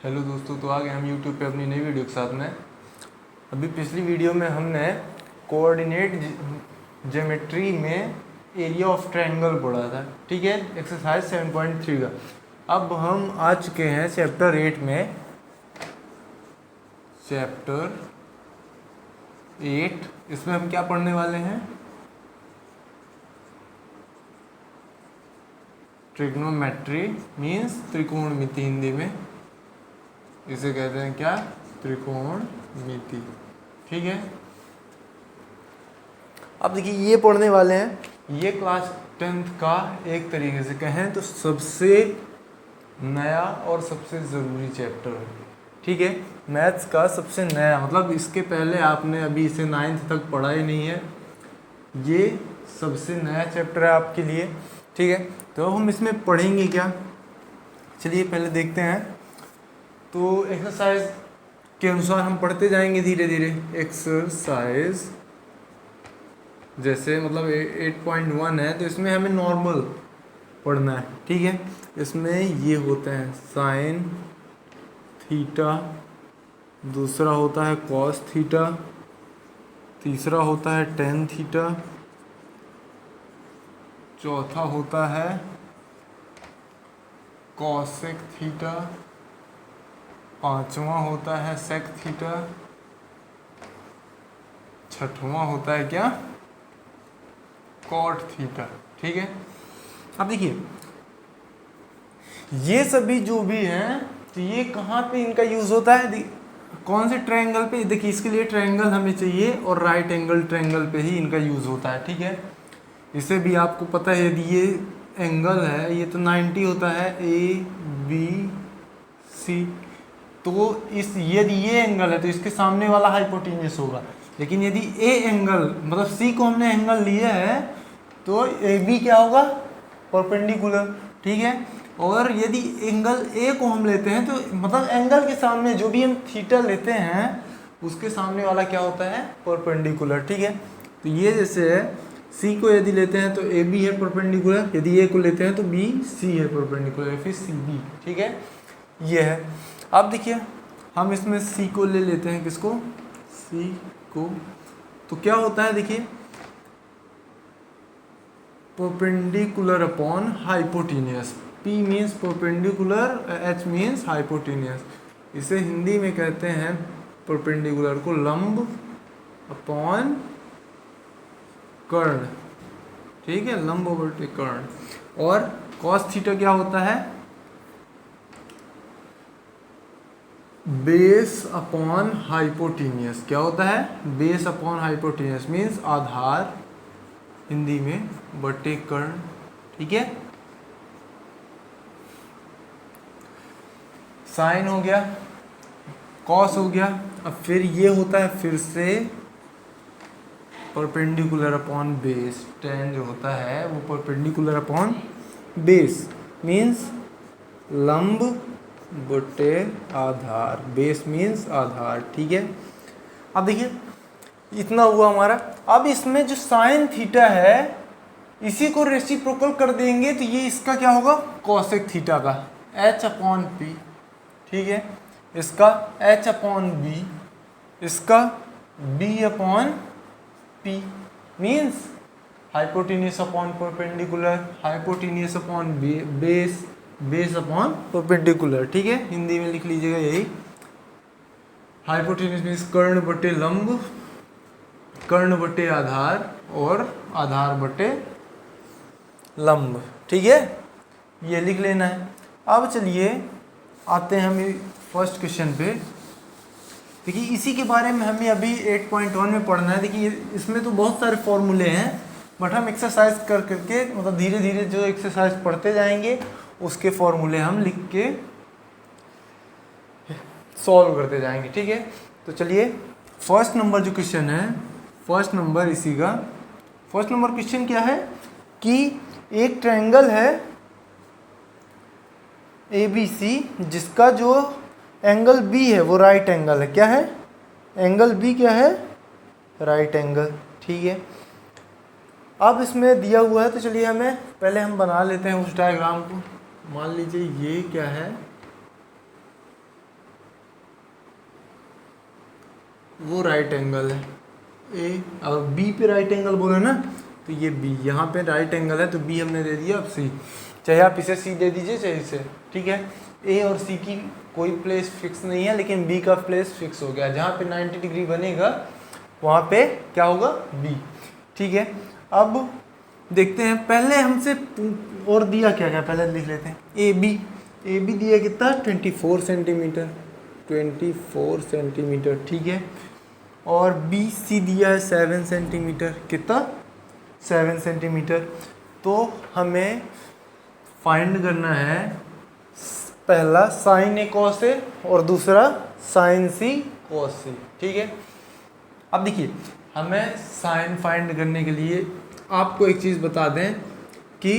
Hello दोस्तों, तो आ गए हम यूट्यूब पे अपनी नई वीडियो के साथ में। अभी पिछली वीडियो में हमने कोऑर्डिनेट ज्योमेट्री में एरिया ऑफ ट्रायंगल पढ़ा था, ठीक है, एक्सरसाइज 7.3 का। अब हम आ चुके हैं चैप्टर 8 में। चैप्टर 8 इसमें हम क्या पढ़ने वाले हैं? ट्रिग्नोमेट्री मीन्स त्रिकोणमिति, हिंदी में इसे कहते हैं क्या? त्रिकोणमिति, ठीक है। अब देखिए ये पढ़ने वाले हैं, ये क्लास 10th का एक तरीके से कहें तो सबसे नया और सबसे ज़रूरी चैप्टर है, ठीक है। मैथ्स का सबसे नया, मतलब इसके पहले आपने अभी इसे 9th तक पढ़ा ही नहीं है, ये सबसे नया चैप्टर है आपके लिए, ठीक है। तो हम इसमें पढ़ेंगे क्या, चलिए पहले देखते हैं। तो एक्सरसाइज के अनुसार हम पढ़ते जाएंगे धीरे धीरे। एक्सरसाइज जैसे मतलब 8.1 है तो इसमें हमें नॉर्मल पढ़ना है, ठीक है। इसमें ये होते हैं साइन थीटा, दूसरा होता है कॉस थीटा, तीसरा होता है टेन थीटा, चौथा होता है कॉसेक थीटा, पांचवा होता है सेक थीटा, छठवां होता है क्या? कॉट थीटा, ठीक है। अब देखिए ये सभी जो भी हैं तो ये कहाँ पे इनका यूज होता है? कौन से ट्रायंगल पे? देखिए इसके लिए ट्रायंगल हमें चाहिए और राइट एंगल ट्रायंगल पे ही इनका यूज होता है, ठीक है। इसे भी आपको पता है, यदि ये एंगल है ये तो 90 होता है, ABC, तो इस यदि ये एंगल है तो इसके सामने वाला हाइपोटेन्यूस होगा। लेकिन यदि ए एंगल मतलब सी को हमने एंगल लिया है तो AB क्या होगा? परपेंडिकुलर, ठीक है। और यदि एंगल ए को हम लेते हैं तो मतलब एंगल के सामने जो भी हम थीटा लेते हैं उसके सामने वाला क्या होता है? परपेंडिकुलर, ठीक है। तो ये जैसे है, सी को यदि लेते हैं तो AB है परपेंडिकुलर, यदि ए को लेते हैं तो BC है परपेंडिकुलर, फिर CB, ठीक है। ये है। अब देखिए हम इसमें सी को ले लेते हैं, किसको? सी को। तो क्या होता है देखिए, perpendicular upon hypotenuse. P means perpendicular, H means hypotenuse. इसे हिंदी में कहते हैं परपेंडिकुलर को लंब अपॉन कर्ण, ठीक है, लंब बटे कर्ण। और cos थीटा क्या होता है? Base upon hypotenuse. क्या होता है? बेस अपॉन हाइपोटेन्यूस मीन्स आधार हिंदी में बटे कर्ण, ठीक है। साइन हो गया, कॉस हो गया। अब फिर ये होता है फिर से परपेंडिकुलर अपॉन बेस। टेन जो होता है वो परपेंडिकुलर अपॉन बेस मीन्स लंब बटे आधार। बेस मीन्स आधार, ठीक है। अब देखिए इतना हुआ हमारा। अब इसमें जो साइन थीटा है इसी को रेसिप्रोकल कर देंगे तो ये इसका क्या होगा? कॉसेक थीटा का H अपॉन P, ठीक है। इसका H अपॉन B, इसका B upon P means hypotenuse upon perpendicular, hypotenuse upon base, base upon perpendicular, ठीक है। हिंदी में लिख लीजिएगा यही। हाइपोटेन्यूस मीन्स कर्ण बटे लंब, कर्ण बटे आधार और आधार बटे लंब, ठीक है। ये लिख लेना है। अब चलिए आते हैं हम फर्स्ट क्वेश्चन पे। देखिए इसी के बारे में हमें अभी 8.1 में पढ़ना है। देखिए इसमें तो बहुत सारे फॉर्मूले हैं बट हम एक्सरसाइज कर करके मतलब धीरे धीरे जो एक्सरसाइज पढ़ते जाएंगे उसके फॉर्मूले हम लिख के सॉल्व करते जाएंगे, ठीक है। तो चलिए फर्स्ट नंबर जो क्वेश्चन है, फर्स्ट नंबर इसी का फर्स्ट नंबर क्वेश्चन क्या है कि एक ट्रायंगल है ABC जिसका जो एंगल B है वो राइट एंगल है। क्या है? एंगल B क्या है? राइट एंगल, ठीक है। अब इसमें दिया हुआ है तो चलिए हमें पहले हम बना लेते हैं उस डायग्राम को। मान लीजिए ये क्या है? वो राइट एंगल है ए, और बी पे राइट एंगल बोला ना, तो ये बी यहाँ पे राइट एंगल है, तो बी हमने दे दिया। अब सी, चाहे आप इसे सी दे दीजिए चाहे इसे, ठीक है। ए और सी की कोई प्लेस फिक्स नहीं है, लेकिन बी का प्लेस फिक्स हो गया। जहाँ पे 90 डिग्री बनेगा वहाँ पे क्या होगा, बी, ठीक है। अब देखते हैं, पहले हमसे और दिया क्या क्या, पहले लिख लेते हैं। ए बी दिया कितना, 24 सेंटीमीटर, 24 सेंटीमीटर, ठीक है। और बी सी दिया है 7 सेंटीमीटर, कितना, 7 सेंटीमीटर। तो हमें फाइंड करना है पहला साइन ए कॉस ए और दूसरा साइन सी कॉस सी, ठीक है। अब देखिए, हमें साइन फाइंड करने के लिए आपको एक चीज़ बता दें कि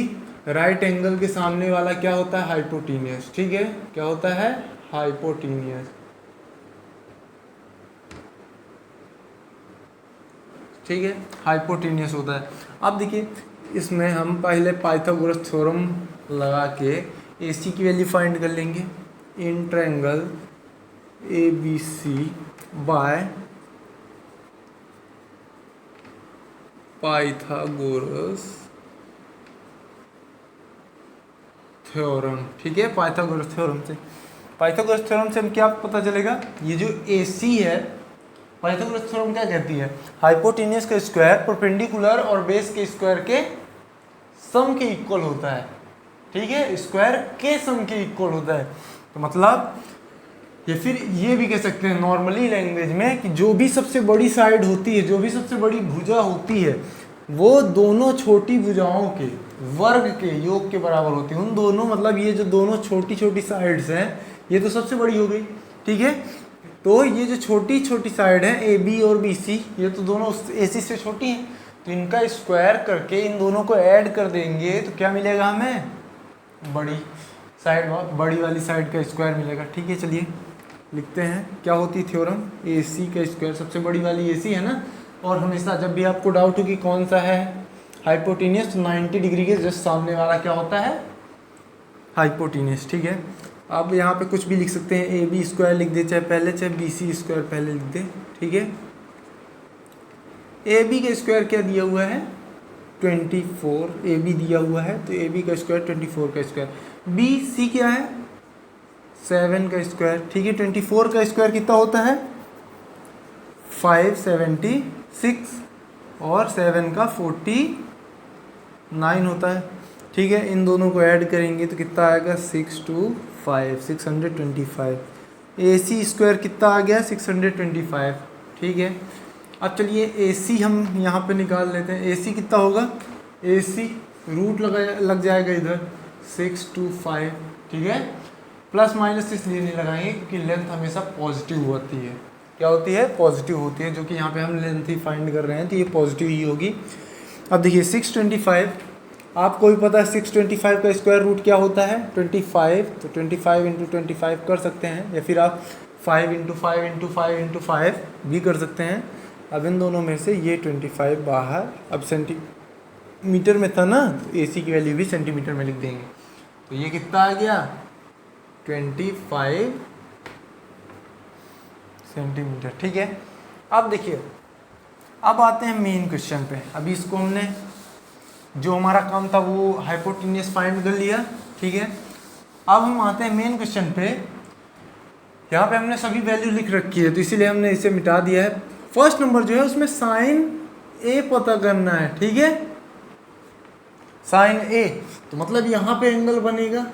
राइट एंगल के सामने वाला क्या होता है, हाइपोटीनियस, ठीक है। क्या होता है, हाइपोटीनियस, ठीक है, हाइपोटीनियस होता है। अब देखिए, इसमें हम पहले पाइथागोरस थ्योरम लगा के AC की वैल्यू फाइंड कर लेंगे। In triangle ABC bye Pythagoras theorem, ठीक है। पाइथागोरस थ्योरम से हम क्या पता चलेगा, ये जो AC है, पाइथागोरस थ्योरम क्या कहती है, हाइपोटेन्यूस का स्क्वायर परपेंडिकुलर और बेस के स्क्वायर के सम के इक्वल होता है, ठीक है। स्क्वायर के सम के इक्वल होता है। तो मतलब या फिर ये भी कह सकते हैं नॉर्मली लैंग्वेज में कि जो भी सबसे बड़ी साइड होती है, जो भी सबसे बड़ी भुजा होती है, वो दोनों छोटी भुजाओं के वर्ग के योग के बराबर होती है। उन दोनों, मतलब ये जो दोनों छोटी छोटी साइड्स हैं, ये तो सबसे बड़ी हो गई, ठीक है। तो ये जो छोटी छोटी साइड है AB और BC, ये तो दोनों AC से छोटी हैं, तो इनका स्क्वायर करके इन दोनों को ऐड कर देंगे तो क्या मिलेगा हमें, बड़ी साइड, बड़ी वाली साइड का स्क्वायर मिलेगा, ठीक है। चलिए लिखते हैं, क्या होती है थ्योरम, AC का स्क्वायर, सबसे बड़ी वाली AC है ना। और हमेशा जब भी आपको डाउट हो कि कौन सा है हाइपोटेन्यूस, तो 90 डिग्री के जस्ट सामने वाला क्या होता है, हाइपोटेन्यूस, ठीक है। अब यहाँ पे कुछ भी लिख सकते हैं, AB स्क्वायर लिख दे चाहे पहले, चाहे BC स्क्वायर पहले लिख दे, ठीक है। AB का स्क्वायर क्या दिया हुआ है, 24, AB दिया हुआ है, तो AB का स्क्वायर 24 का स्क्वायर। BC क्या है, 7 का स्क्वायर, ठीक है। 24 का स्क्वायर कितना होता है, 576, और 7 का 49 होता है, ठीक है। इन दोनों को ऐड करेंगे तो कितना आएगा, 625। AC स्क्वायर कितना आ गया, 625, ठीक है। अब चलिए AC हम यहाँ पे निकाल लेते हैं। AC कितना होगा, AC रूट लग जाएगा इधर 625, ठीक है। प्लस माइनस इसलिए नहीं लगाएंगे क्योंकि लेंथ हमेशा पॉजिटिव होती है, क्या होती है, पॉजिटिव होती है, जो कि यहाँ पे हम लेंथ ही फाइंड कर रहे हैं, तो ये पॉजिटिव ही होगी। अब देखिए 625, आपको भी पता है 625 का स्क्वायर रूट क्या होता है, 25, तो 25 × 25 कर सकते हैं, या फिर आप 5 × 5 × 5 × 5 भी कर सकते हैं। अब इन दोनों में से ये 25 बाहर, अब सेंटीमीटर में था ना, तो AC की वैल्यू भी सेंटीमीटर में लिख देंगे, तो ये कितना आ गया, 25 सेंटीमीटर, ठीक है। अब देखिए, अब आते हैं मेन क्वेश्चन पे। अभी इसको हमने, जो हमारा काम था वो हाइपोटेन्यूस फाइंड कर लिया, ठीक है। अब हम आते हैं मेन क्वेश्चन पे। यहाँ पे हमने सभी वैल्यू लिख रखी है, तो इसीलिए हमने इसे मिटा दिया है। फर्स्ट नंबर जो है उसमें साइन A पता करना है, ठीक है, साइन A। तो मतलब यहाँ पे एंगल बनेगा,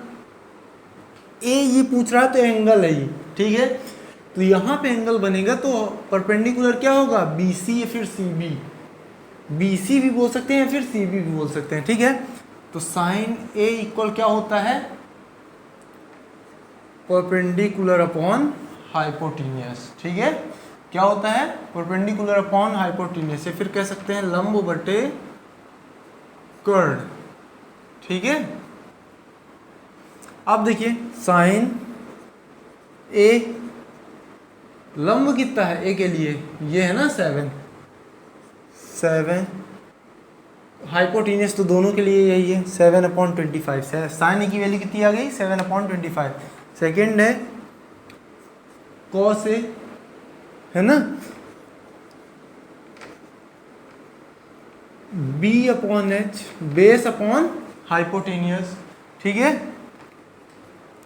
A ये पूछ रहा है तो एंगल है ये, ठीक है। तो यहाँ पे एंगल बनेगा तो परपेंडिकुलर क्या होगा, BC या फिर CB, BC भी बोल सकते हैं या फिर CB भी बोल सकते हैं, ठीक है। तो साइन A इक्वल क्या होता है, परपेंडिकुलर अपॉन हाइपोटेन्यूस, ठीक है। क्या होता है, परपेंडिकुलर अपॉन हाइपोटेन्यूस, या फिर कह सकते हैं लंब बटे कर्ण, ठीक है। अब देखिए साइन A, लंब कितना है A के लिए, ये है ना 7, हाइपोटेन्यूस तो दोनों के लिए यही है, 7/25। साइन A की वैल्यू कितनी आ गई, 7/25। सेकेंड है कॉस A, है ना, B upon H, base upon hypotenuse, ठीक है,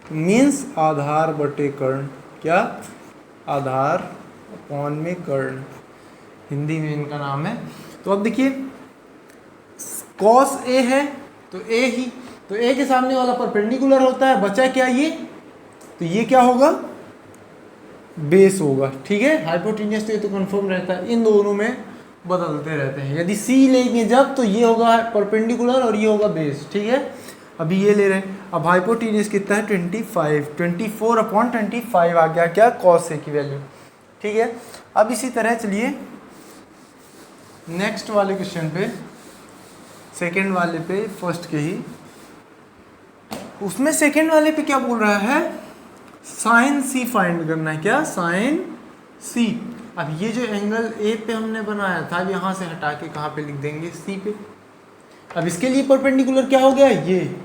मीन्स आधार बटे कर्ण, क्या, आधार अपॉन में कर्ण, हिंदी में इनका नाम है। तो अब देखिए कॉस ए है तो ए ही, तो ए के सामने वाला परपेंडिकुलर होता है, बचा क्या ये, तो ये क्या होगा, बेस होगा, ठीक है। हाइपोटेनियस तो ये तो कंफर्म रहता है, इन दोनों में बदलते रहते हैं। यदि सी लेंगे जब तो ये होगा परपेंडिकुलर और ये होगा बेस, ठीक है। अभी ये ले रहे हैं, अब हाइपोटेनियस कितना है 25, 24/25 आ गया क्या, कॉस ए की वैल्यू, ठीक है। अब इसी तरह चलिए नेक्स्ट वाले क्वेश्चन पे, सेकेंड वाले पे, फर्स्ट के ही, उसमें सेकेंड वाले पे क्या बोल रहा है, साइन सी फाइंड करना है, क्या, साइन सी। अब ये जो एंगल ए पे हमने बनाया था, अब यहाँ से हटा के कहाँ पे लिख देंगे, सी पे। अब इसके लिए परपेंडिकुलर क्या हो गया, ये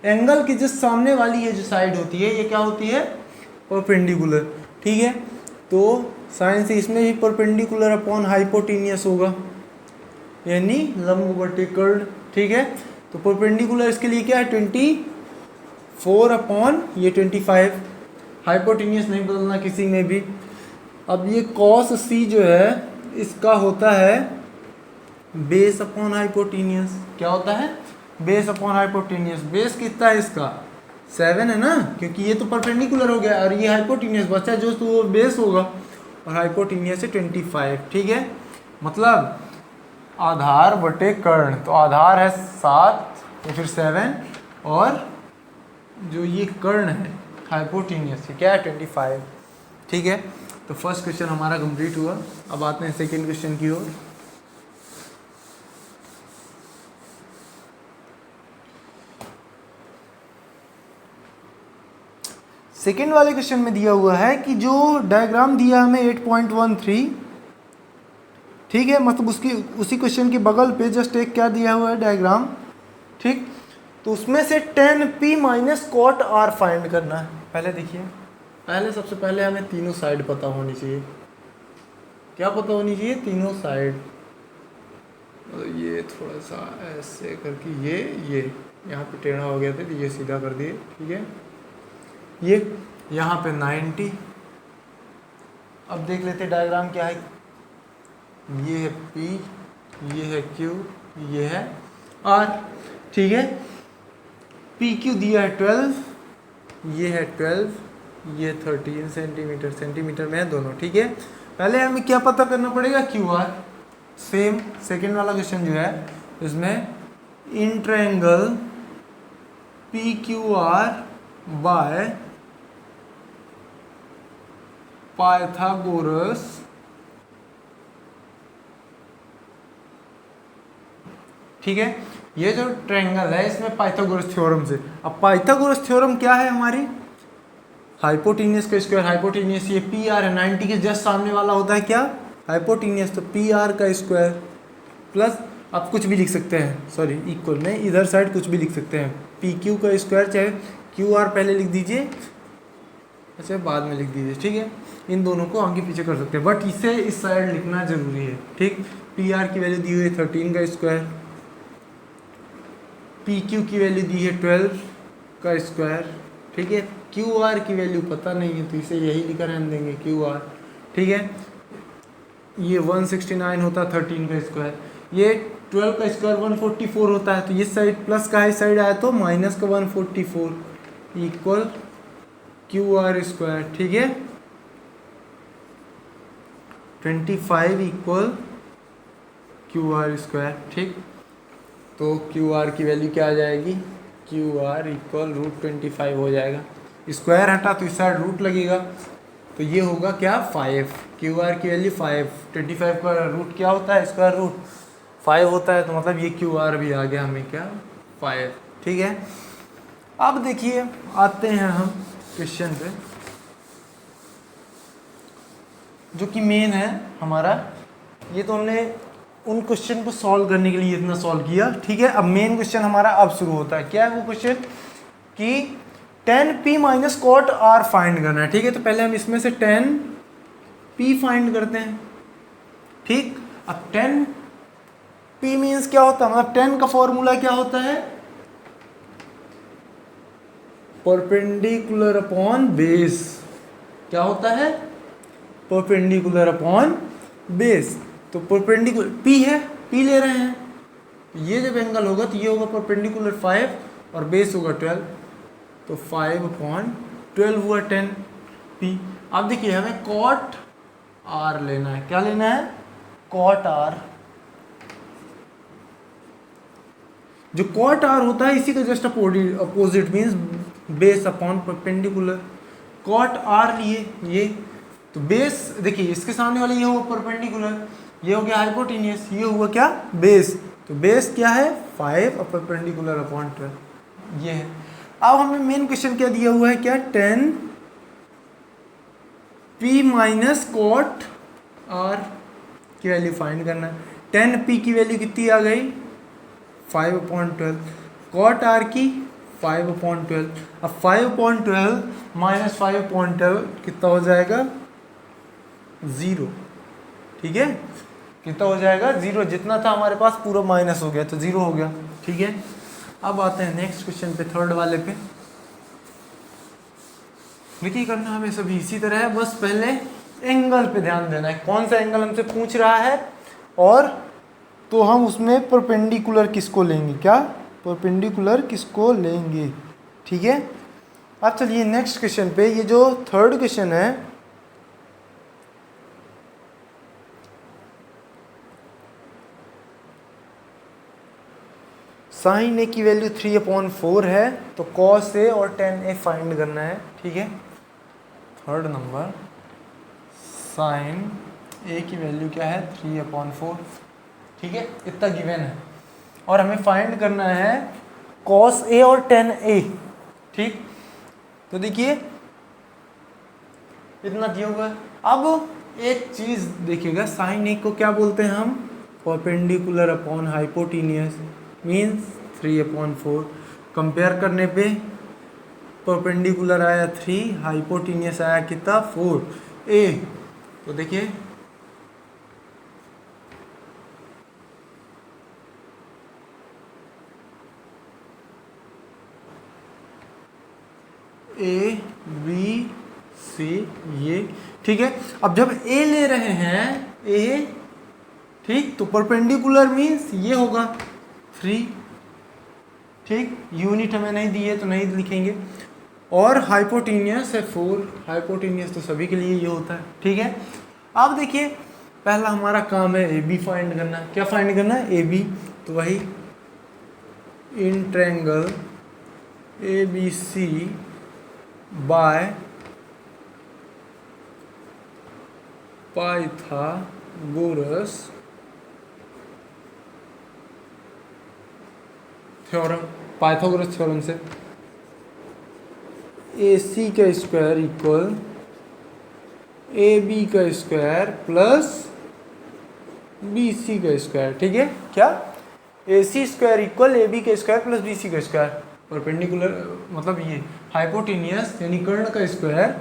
एंगल की जस्ट सामने वाली ये जो साइड होती है, ये क्या होती है, परपेंडिकुलर, ठीक है। तो साइन सी इसमें भी परपेंडिकुलर अपॉन हाइपोटेनियस होगा, यानी लंब बटे कर्ण, ठीक है। तो परपेंडिकुलर इसके लिए क्या है 24 अपॉन ये 25, हाइपोटेनियस नहीं बदलना किसी में भी। अब ये कॉस सी जो है इसका होता है बेस अपॉन हाइपोटेनियस, क्या होता है, बेस अपॉन हाइपोटेनियस। बेस कितना है इसका 7 है ना, क्योंकि ये तो परपेंडिकुलर हो गया और ये हाइपोटेनियस बचा जो, तो वो बेस होगा, और हाइपोटेनियस है 25, ठीक है। मतलब आधार बटे कर्ण, तो आधार है 7 तो फिर 7, और जो ये कर्ण है हाइपोटेनियस क्या है 25, ठीक है। तो फर्स्ट क्वेश्चन हमारा कंप्लीट हुआ। अब आते हैं सेकेंड क्वेश्चन की ओर। सेकेंड वाले क्वेश्चन में दिया हुआ है कि जो डायग्राम दिया हमें 8.13, ठीक है, मतलब उसी क्वेश्चन के बगल पे जस्ट एक क्या दिया हुआ है डायग्राम, ठीक। तो उसमें से 10p minus cot R find करना है। पहले देखिए, पहले सबसे पहले हमें तीनों साइड पता होनी चाहिए, क्या पता होनी चाहिए, तीनों साइड। तो ये थोड़ा सा ऐसे करके ये यहाँ पे टेढ़ा हो गया था तो ये सीधा कर दिए, ठीक है। ये यहाँ पे 90। अब देख लेते डायग्राम क्या है, ये है P, ये है Q, ये है R, ठीक है। PQ दिया है 12, ये है 12, ये 13 सेंटीमीटर, सेंटीमीटर में है दोनों, ठीक है। पहले हमें क्या पता करना पड़ेगा, QR। सेम सेकेंड वाला क्वेश्चन जो है इसमें in triangle PQR by Pythagoras ठीक है। ये जो ट्रायंगल है इसमें पाइथागोरस थ्योरम से, अब पाइथागोरस थ्योरम क्या है हमारी, हाइपोटेनियस का स्क्वायर, हाइपोटेनियस ये पी आर है, 90 के जस्ट सामने वाला होता है क्या, हाइपोटेनियस, तो पी आर का स्क्वायर प्लस आप कुछ भी लिख सकते हैं, सॉरी इक्वल में इधर साइड कुछ भी लिख सकते हैं, पी क्यू का स्क्वायर, चाहे क्यू आर पहले लिख दीजिए, अच्छा बाद में लिख दीजिए, ठीक है। इन दोनों को आगे पीछे कर सकते हैं, बट इसे इस साइड लिखना जरूरी है, ठीक। पी आर की वैल्यू दी हुई है 13 का स्क्वायर, पी क्यू की वैल्यू दी है 12 का स्क्वायर, ठीक है। क्यू आर की वैल्यू पता नहीं है तो इसे यही लिखा रहने देंगे क्यू आर, ठीक है। ये 169 होता है 13 का स्क्वायर, ये 12 का स्क्वायर 144 होता है, तो ये साइड प्लस का इस साइड आया तो माइनस का 144 इक्वल क्यू आर स्क्वायर, ठीक है। 25 इक्वल क्यू आर स्क्वायर, ठीक। तो क्यू आर की वैल्यू क्या आ जाएगी, क्यू आर इक्वल √25 हो जाएगा, स्क्वायर हटा तो इस साइड रूट लगेगा, तो ये होगा क्या 5, क्यू आर की वैल्यू 5, 25 का रूट क्या होता है, स्क्वायर रूट 5 होता है, तो मतलब ये क्यू आर भी आ गया हमें क्या 5, ठीक है। अब देखिए आते हैं हम क्वेश्चन पे जो कि मेन है हमारा, ये तो हमने उन क्वेश्चन को सॉल्व करने के लिए इतना सॉल्व किया, ठीक है। अब मेन क्वेश्चन हमारा अब शुरू होता है, क्या है वो क्वेश्चन कि 10p minus cot R find करना है, ठीक है। तो पहले हम इसमें से 10p फाइंड करते हैं, ठीक। अब P मीन्स क्या होता है, मतलब tan का फॉर्मूला क्या होता है, परपेंडिकुलर अपॉन बेस। क्या होता है, परपेंडिकुलर अपॉन बेस। तो परपेंडिकुलर P है, P ले रहे हैं, ये जब एंगल होगा तो ये होगा परपेंडिकुलर 5 और बेस होगा 12, तो 5/12 हुआ 10P। अब देखिए हमें कॉट R लेना है, क्या लेना है, कॉट R। जो कॉट R होता है इसी का just opposite means base upon perpendicular. Cot R लिए ये, तो बेस देखिए इसके सामने वाले ये हुआ परपेंडिकुलर, ये हो गया हाइपोटेनियस, ये हुआ क्या, बेस। तो बेस क्या है 5 और परपेंडिकुलर अपॉन 12, ये है। अब हमें मेन क्वेश्चन क्या दिया हुआ है, क्या 10P माइनस कॉट R की वैल्यू फाइंड करना है। 10P की वैल्यू कितनी आ गई, 5/12, कॉट R की 5/12। अब 5/12 माइनस 5/12 कितना हो जाएगा, 0। ठीक है, कितना हो जाएगा, 0। जितना था हमारे पास पूरा माइनस हो गया तो 0 हो गया। ठीक है, अब आते हैं नेक्स्ट क्वेश्चन पे, थर्ड वाले पे। देखिए करना हमें सभी इसी तरह है, बस पहले एंगल पे ध्यान देना है, कौन सा एंगल हमसे पूछ रहा है, और तो हम उसमें परपेंडिकुलर किसको लेंगे, क्या परपेंडिकुलर किसको लेंगे। ठीक है, अब चलिए नेक्स्ट क्वेश्चन पे। ये जो थर्ड क्वेश्चन है, साइन ए की वैल्यू 3/4 है, तो कॉस ए और tan ए फाइंड करना है। ठीक है, थर्ड नंबर, साइन ए की वैल्यू क्या है 3/4। ठीक है, इतना गिवन है, और हमें फाइंड करना है कॉस ए और tan ए। ठीक, तो देखिए इतना दिया हुआ है। अब एक चीज देखिएगा, साइन ए को क्या बोलते हैं हम, perpendicular upon hypotenuse, means 3/4। Compare करने पे परपेंडिकुलर आया 3, हाइपोटेनियस आया कितना 4 ए। तो देखिए ए बी सी, ये ठीक है। अब जब ए ले रहे हैं, ए ठीक, तो परपेंडिकुलर मीन्स ये होगा 3। ठीक, यूनिट हमें नहीं दी है तो नहीं लिखेंगे, और हाइपोटेनियस है 4, हाइपोटेनियस तो सभी के लिए ये होता है। ठीक है, अब देखिए पहला हमारा काम है ए बी फाइंड करना है। क्या फाइंड करना है, ए बी। तो वही in triangle A B C by Pythagoras theorem, Pythagoras theorem से ए सी का स्क्वायर इक्वल ए बी का स्क्वायर प्लस बी सी का स्क्वायर। ठीक है, क्या A C square equal A B का स्क्वायर प्लस बी सी का square, perpendicular मतलब ये हाइपोटेनियस यानी कर्ण का स्क्वायर,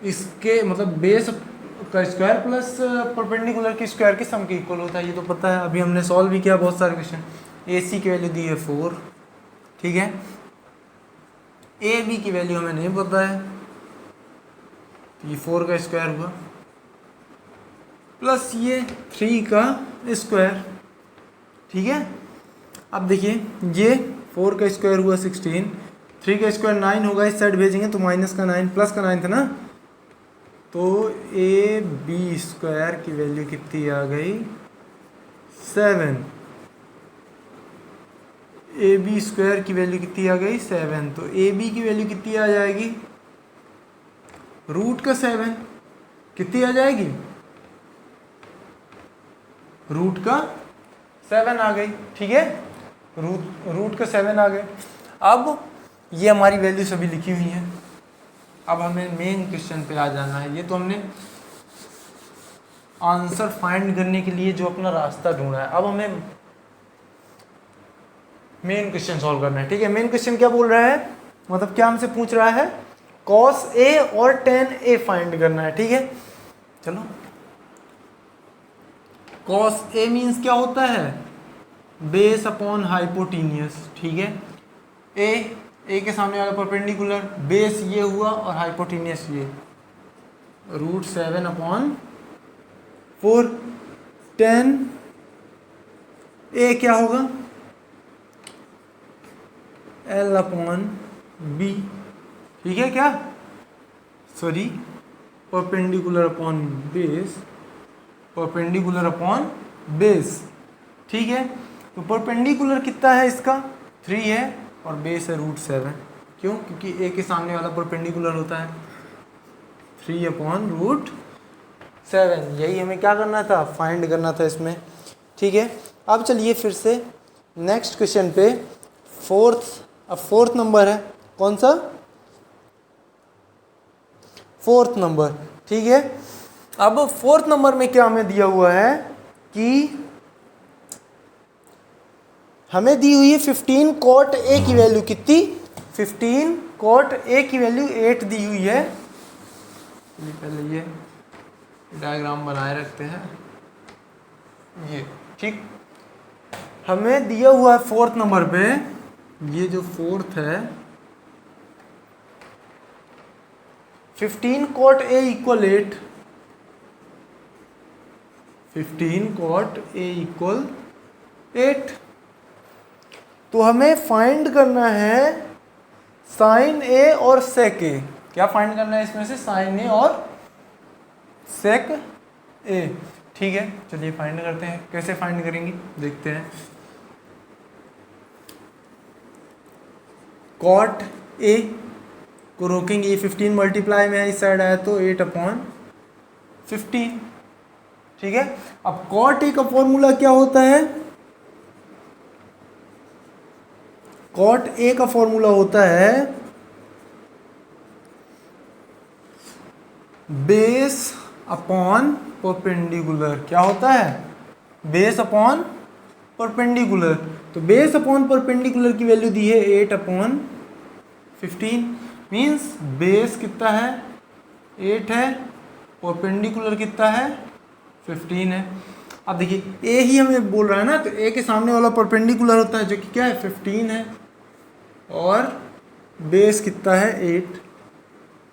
इसके मतलब बेस का स्क्वायर प्लस परपेंडिकुलर के स्क्वायर के सम के इक्वल होता है। ये तो पता है, अभी हमने सॉल्व भी किया बहुत सारे क्वेश्चन। ए सी की वैल्यू दी है 4, ठीक है, ए बी की वैल्यू हमें नहीं पता है, तो ये 4 का स्क्वायर हुआ प्लस ये 3 का स्क्वायर। ठीक है, अब देखिए ये 4 का स्क्वायर हुआ 16, 3 का स्क्वायर 9 होगा, इस साइड भेजेंगे तो माइनस का 9 प्लस का 9 था ना, तो ए बी स्क्वायर की वैल्यू कितनी आ गई 7। ए बी स्क्वायर की वैल्यू कितनी आ गई 7, तो ए बी की वैल्यू कितनी आ जाएगी रूट का 7, कितनी आ जाएगी रूट का 7 आ गई। ठीक है, रूट का 7 आ गए। अब ये हमारी वैल्यू सभी लिखी हुई है। अब हमें मेन क्वेश्चन पे आ जाना है। ये तो हमने आंसर फाइंड करने के लिए जो अपना रास्ता ढूंढा है, अब हमें मेन क्वेश्चन सॉल्व करना है। ठीक है, मेन क्वेश्चन क्या बोल रहा है, मतलब क्या हमसे पूछ रहा है, cos A और tan A फाइंड करना है। ठीक है, चलो कॉस ए मीन्स क्या होता है, बेस अपॉन हाइपोटीनियस, ठीक है। ए के सामने वाला परपेंडिकुलर, बेस ये हुआ और हाइपोटीनियस ये, √7/4 10 ए क्या होगा, L/B, ठीक है क्या, sorry perpendicular upon base, perpendicular upon base, ठीक है। तो परपेंडिकुलर कितना है इसका 3 है और बेस है √7, क्यों, क्योंकि ए के सामने वाला परपेंडिकुलर होता है 3/√7, यही हमें क्या करना था, फाइंड करना था इसमें, ठीक है। अब चलिए फिर से नेक्स्ट क्वेश्चन पे, फोर्थ नंबर है, कौन सा, 4th नंबर, ठीक है। अब 4th नंबर में क्या हमें दिया हुआ है कि हमें दी हुई है 15 cot A की वैल्यू कितनी, 15 cot A की वैल्यू 8 दी हुई है। पहले ये डायग्राम बनाए रखते हैं, ये ठीक, हमें दिया हुआ है 4th नंबर पे, ये जो 4th है 15 cot A equal 8, 15 cot A equal 8, तो हमें फाइंड करना है साइन ए और सेक ए, क्या फाइंड करना है इसमें से, साइन ए और सेक ए, ठीक है। चलिए फाइंड करते हैं, कैसे फाइंड करेंगे देखते हैं। कॉट ए को रोकेंगे, ये 15 मल्टीप्लाई में इस साइड आया तो 8/15, ठीक है। अब कॉट ए का फॉर्मूला क्या होता है, कॉट ए का फॉर्मूला होता है बेस अपॉन परपेंडिकुलर, क्या होता है, बेस अपॉन परपेंडिकुलर। तो बेस अपॉन परपेंडिकुलर की वैल्यू दी है 8/15, मीन्स बेस कितना है 8 है, परपेंडिकुलर कितना है 15 है। अब देखिए ए ही हमें बोल रहा है ना, तो ए के सामने वाला परपेंडिकुलर होता है जो कि क्या है 15 है, और बेस कितना है 8।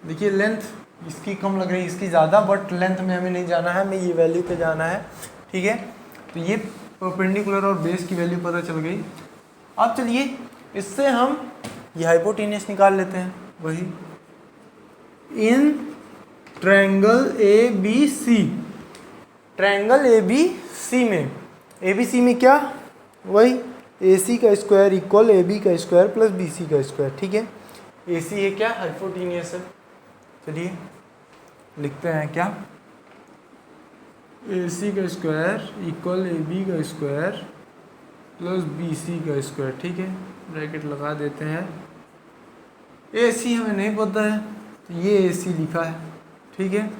देखिए लेंथ इसकी कम लग रही है, इसकी ज़्यादा, बट लेंथ में हमें नहीं जाना है, हमें ये वैल्यू पे जाना है, ठीक है। तो ये परपेंडिकुलर और बेस की वैल्यू पता चल गई। अब चलिए इससे हम ये हाइपोटेन्यूस निकाल लेते हैं, वही in triangle A B C, triangle A B C में क्या, वही ए सी का स्क्वायर इक्वल ए बी का स्क्वायर प्लस बी सी का स्क्वायर, ठीक है। ए सी है क्या, हाइपोटेन्यूस है, चलिए लिखते हैं क्या, ए सी का स्क्वायर इक्वल ए बी का स्क्वायर प्लस बी सी का स्क्वायर, ठीक है, ब्रैकेट लगा देते हैं। ए सी हमें नहीं पता है तो ये ए सी लिखा है, ठीक है।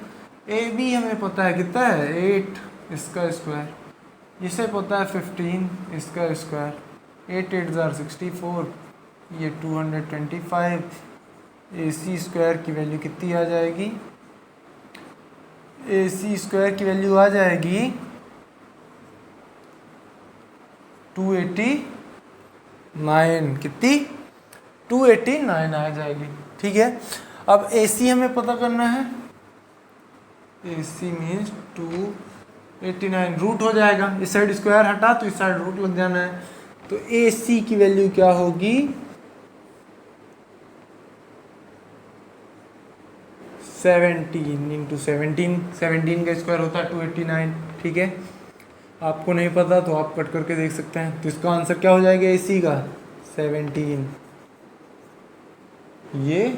ए बी हमें पता है कितना है 8, इसका स्क्वायर, इसे पता है 15, इसका स्क्वायर, 8 8 64, ये 225, ए सी स्क्वायर की वैल्यू कितनी आ जाएगी, ए सी स्क्वायर की वैल्यू आ जाएगी 289, कितनी 289 आ जाएगी, ठीक है। अब ए सी हमें पता करना है, ए सी मीन्स 289, रूट हो जाएगा, इस साइड स्क्वायर हटा तो इस साइड रूट लग जाना है, तो ए सी की वैल्यू क्या होगी 17 इंटू 17 का स्क्वायर होता है 289, ठीक है। आपको नहीं पता तो आप कट करके देख सकते हैं, तो इसका आंसर क्या हो जाएगा ए सी का 17, ये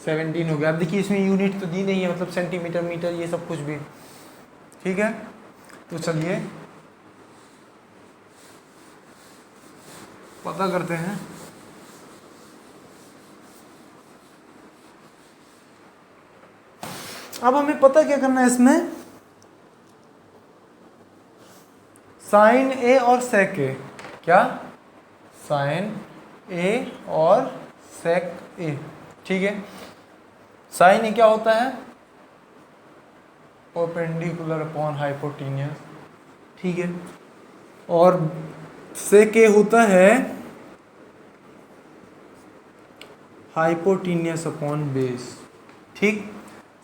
17 हो गया। अब देखिए इसमें यूनिट तो दी नहीं है, मतलब सेंटीमीटर मीटर ये सब कुछ भी, ठीक है। तो चलिए पता करते हैं, अब हमें पता क्या करना है इसमें, साइन ए और सेक ए, क्या साइन ए और सेक ए, ठीक है। साइन ए क्या होता है परपेंडिकुलर अपॉन हाइपोटेन्यूस, ठीक है। और सेक ए होता है हाइपोटीनियस अपॉन बेस, ठीक।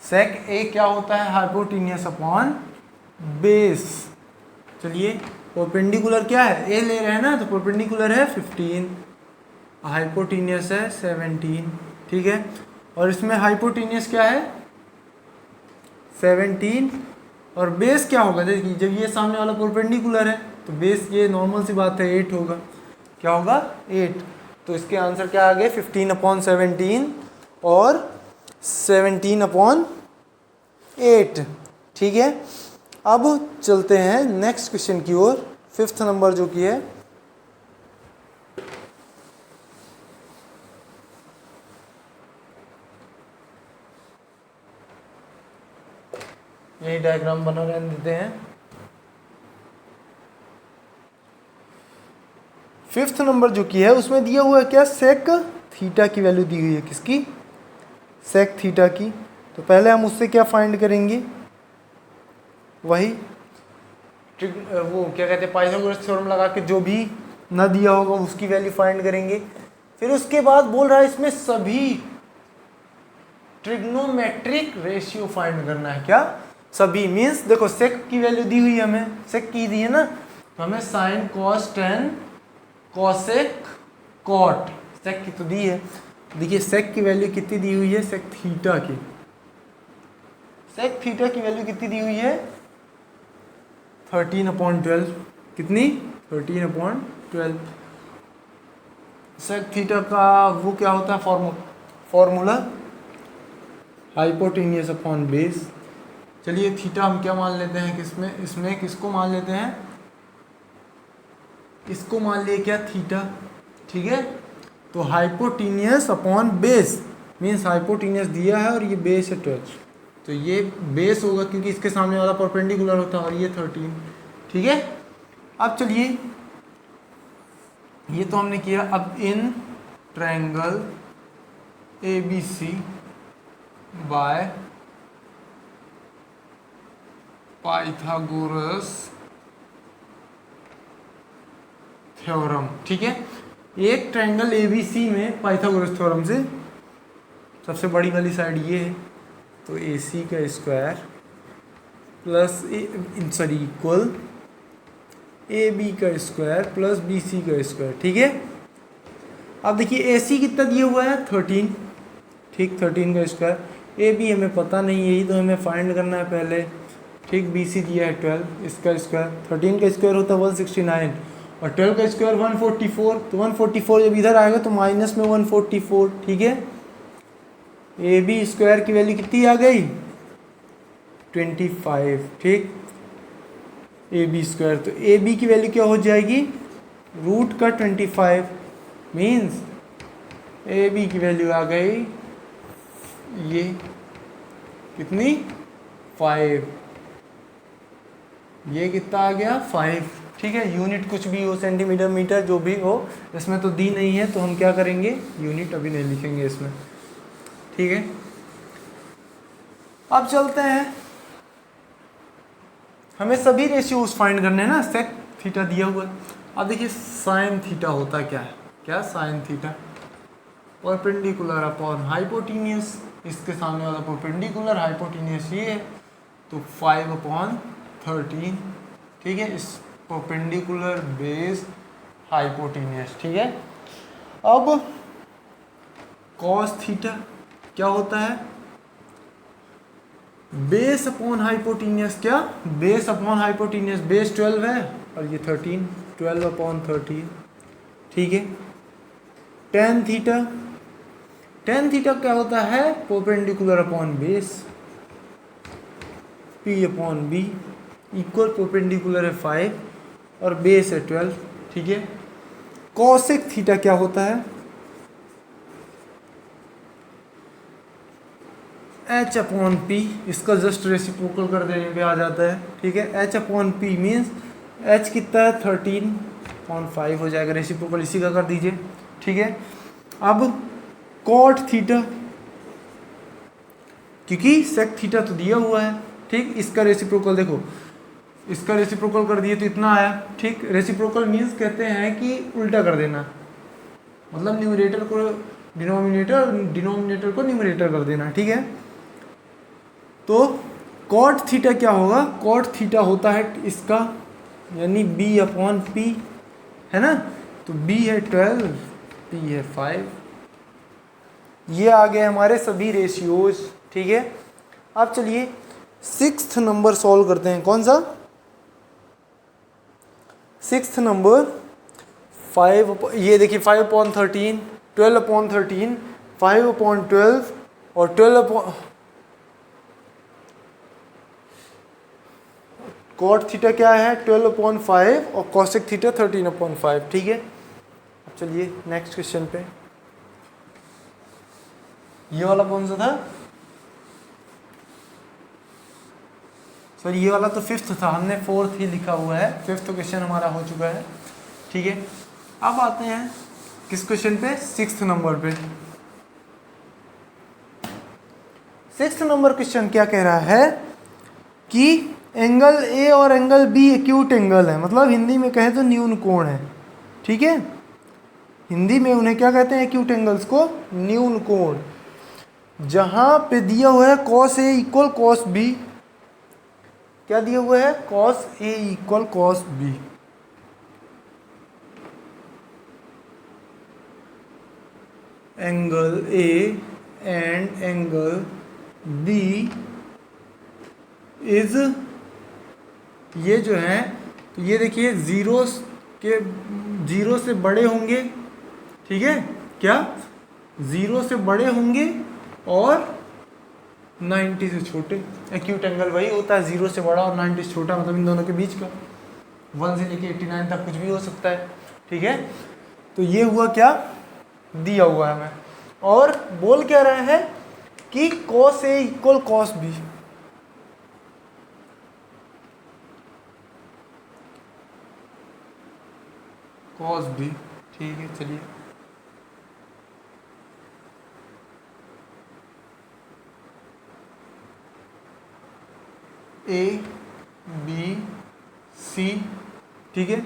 सेक ए क्या होता है? Hypotenuse upon base. चलिए, परपेंडिकुलर क्या है? ए ले रहे हैं ना, तो परपेंडिकुलर है 15, हाइपोटीनियस है 17, ठीक है। और इसमें हाइपोटीनियस क्या है? 17। और बेस क्या होगा? देखिए, जब ये सामने वाला परपेंडिकुलर है तो बेस, ये नॉर्मल सी बात है, 8 होगा। क्या होगा? 8। तो इसके आंसर क्या आ गए? 15/17 और 17/8, ठीक है। अब चलते हैं नेक्स्ट क्वेश्चन की ओर, 5th नंबर जो कि है यही डायग्राम बना रहने देते हैं। 5th नंबर जो कि है उसमें दिया हुआ है क्या? सेक थीटा की वैल्यू दी हुई है। किसकी? सेक थीटा की। तो पहले हम उससे क्या फाइंड करेंगे? वही वो क्या कहते हैं, पाइथागोरस थ्योरम लगा के जो भी ना दिया होगा उसकी वैल्यू फाइंड करेंगे। फिर उसके बाद बोल रहा है इसमें सभी ट्रिग्नोमेट्रिक रेशियो फाइंड करना है। क्या? सभी मीन्स देखो, सेक की वैल्यू दी हुई है हमें, सेक की दी है ना, तो हमें sine cos tan cosec cot, sec की तो दी है। देखिए सेक की वैल्यू कितनी दी हुई है? सेक थीटा की, सेक थीटा की वैल्यू कितनी दी हुई है? 13/12। कितनी? 13/12। सेक थीटा का वो क्या होता है? Formula hypotenuse upon base. चलिए, थीटा हम क्या मान लेते हैं? किसमें? इसमें किसको मान लेते हैं? इसको मान लिए क्या? थीटा, ठीक है। तो hypotenuse upon base means hypotenuse दिया है और ये बेस है 12, तो ये बेस होगा क्योंकि इसके सामने वाला परपेंडिकुलर होता है, और ये 13, ठीक है। अब चलिए, ये तो हमने किया। अब in triangle ABC bye Pythagoras theorem, ठीक है। एक ट्रायंगल ABC में पाइथागोरस थ्योरम से सबसे बड़ी वाली साइड ये है, तो AC का स्क्वायर प्लस इक्वल AB का स्क्वायर प्लस BC का स्क्वायर, ठीक है। अब देखिए AC कितना दिया हुआ है? 13, ठीक, 13 का स्क्वायर। AB हमें पता नहीं है, यही तो हमें फाइंड करना है पहले, ठीक। BC दिया है 12, इसका स्क्वायर 13 का स्क्वायर होता है 169 और 12 का स्क्वायर 144, तो 144 जब इधर आएगा तो माइनस में 144, ठीक है। AB स्क्वायर की वैल्यू कितनी आ गई? 25, ठीक। AB स्क्वायर, तो AB की वैल्यू क्या हो जाएगी? रूट का 25 मीन्स AB की वैल्यू आ गई ये कितनी? 5। ये कितना आ गया? 5, ठीक है। यूनिट कुछ भी हो, सेंटीमीटर मीटर जो भी हो, इसमें तो दी नहीं है तो हम क्या करेंगे? यूनिट अभी नहीं लिखेंगे इसमें, ठीक है। अब चलते हैं, हमें सभी रेशियोज फाइंड करने हैं ना, सेक थीटा दिया हुआ है। अब देखिए साइन थीटा होता क्या है? क्या? Sine theta perpendicular upon hypotenuse, इसके सामने वाला परपेंडिकुलर, हाइपोटेनियस ये है, तो 5/13, ठीक है। इस परपेंडिकुलर बेस हाइपोटेनियस, ठीक है। अब कॉस थीटा क्या होता है? Base upon hypotenuse. क्या? Base upon hypotenuse. बेस 12 है और ये 13, 12/13, ठीक है। टेन थीटा, टेन थीटा क्या होता है? Perpendicular upon base, P/B equal perpendicular है 5 और बेस है 12, ठीक है। कॉसेक थीटा क्या होता है? H/P, इसका जस्ट रेसिप्रोकल कर देने पे आ जाता है, ठीक है। H/P मीन्स H कितना है? 13/5 हो जाएगा, रेसिप्रोकल इसी का कर दीजिए, ठीक है। अब कॉट थीटा, क्योंकि सेक थीटा तो दिया हुआ है, ठीक। इसका रेसिप्रोकल देखो, इसका रेसिप्रोकल कर दिए तो इतना आया। ठीक, रेसिप्रोकल मीन्स कहते हैं कि उल्टा कर देना, मतलब न्यूमरेटर को डिनोमिनेटर, डिनोमिनेटर को न्यूमरेटर कर देना। ठीक है, तो कॉट थीटा क्या होगा? कॉट थीटा होता है इसका यानी b अपॉन p, है ना। तो b है 12, p है 5। ये आ गए हमारे सभी रेशियोज। ठीक है, अब चलिए 6th नंबर सॉल्व करते हैं। कौन सा? 6th नंबर 5, ये देखिए 5/13, 12/13, 5/12 और 12 कॉट थीटा क्या है? 12/5 और कॉसेक थीटा 13/5। ठीक है, अब चलिए नेक्स्ट क्वेश्चन पे। ये वाला कौन सा था? सर ये वाला तो 5th था, हमने 4th ही लिखा हुआ है। 5th क्वेश्चन हमारा हो चुका है। ठीक है, अब आते हैं किस क्वेश्चन पे? 6th नंबर पे। 6th नंबर क्वेश्चन क्या कह रहा है कि एंगल ए और एंगल बी एक्यूट एंगल है, मतलब हिंदी में कहें तो न्यून कोण है। ठीक है, हिंदी में उन्हें क्या कहते हैं? एक्यूट एंगल्स को न्यून कोण। जहां पे दिया हुआ है cos A equal cos B, क्या दिया हुआ है? cos A equal cos B। Angle A and angle B is, ये जो है तो ये देखिए जीरो से बड़े होंगे। ठीक है, क्या? 0 से बड़े होंगे और 90 से छोटे। एक्यूट एंगल वही होता है 0 से बड़ा और 90 से छोटा, मतलब इन दोनों के बीच का। 1 से लेके 89 तक कुछ भी हो सकता है। ठीक है, तो ये हुआ क्या दिया हुआ है हमें, और बोल क्या रहे हैं कि cos A equal cos B। cos B, ठीक है, चलिए A B C। ठीक है,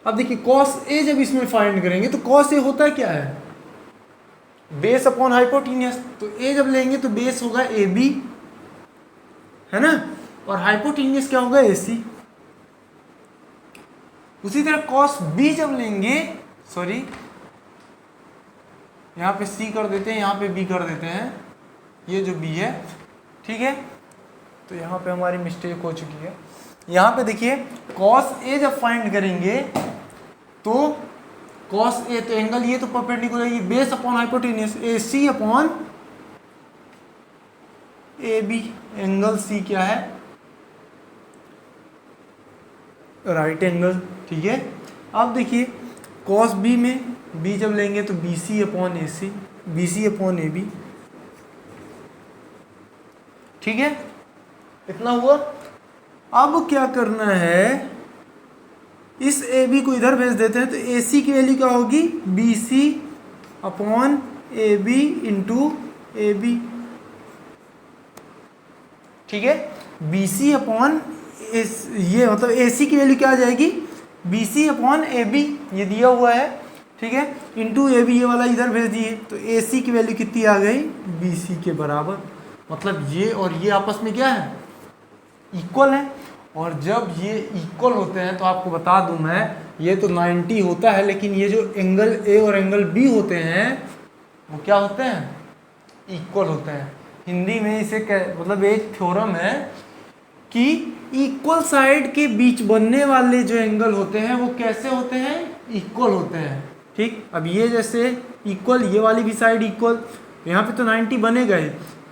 अब देखिए cos A जब इसमें फाइंड करेंगे तो cos A होता है क्या है? Base upon hypotenuse. तो A जब लेंगे तो बेस होगा AB, है ना, और हाइपोटेन्यूस क्या होगा? AC। उसी तरह cos B जब लेंगे, सॉरी यहाँ पे C कर देते हैं, यहाँ पे B कर देते हैं, ये जो B है। ठीक है, तो यहाँ पे हमारी मिस्टेक हो चुकी है। यहाँ पे देखिए cos A जब फाइंड करेंगे तो cos A, तो एंगल ये तो परपेंडिकुलर, ये base upon hypotenuse AC upon AB। Angle C क्या है? Right angle. ठीक है, अब देखिए cos B में B जब लेंगे तो BC upon AC, BC upon AB। ठीक है, इतना हुआ। अब क्या करना है, इस AB को इधर भेज देते हैं तो AC की वैल्यू क्या होगी? BC upon AB into AB। ठीक है, BC अपॉन ये मतलब AC की वैल्यू क्या आ जाएगी? BC अपॉन AB, ये दिया हुआ है। ठीक है, इंटू AB, ये वाला इधर भेज दिए तो AC की वैल्यू कितनी आ गई? BC के बराबर। मतलब ये और ये आपस में क्या है? इक्वल है। और जब ये इक्वल होते हैं तो आपको बता दूं मैं, ये तो 90 होता है, लेकिन ये जो एंगल A और एंगल B होते हैं वो क्या होते हैं? इक्वल होते हैं। हिंदी में इसे मतलब एक थ्योरम है कि इक्वल साइड के बीच बनने वाले जो एंगल होते हैं वो कैसे होते हैं? इक्वल होते हैं। ठीक, अब ये जैसे इक्वल, ये वाली भी साइड इक्वल, यहाँ पे तो 90 बनेगा ही,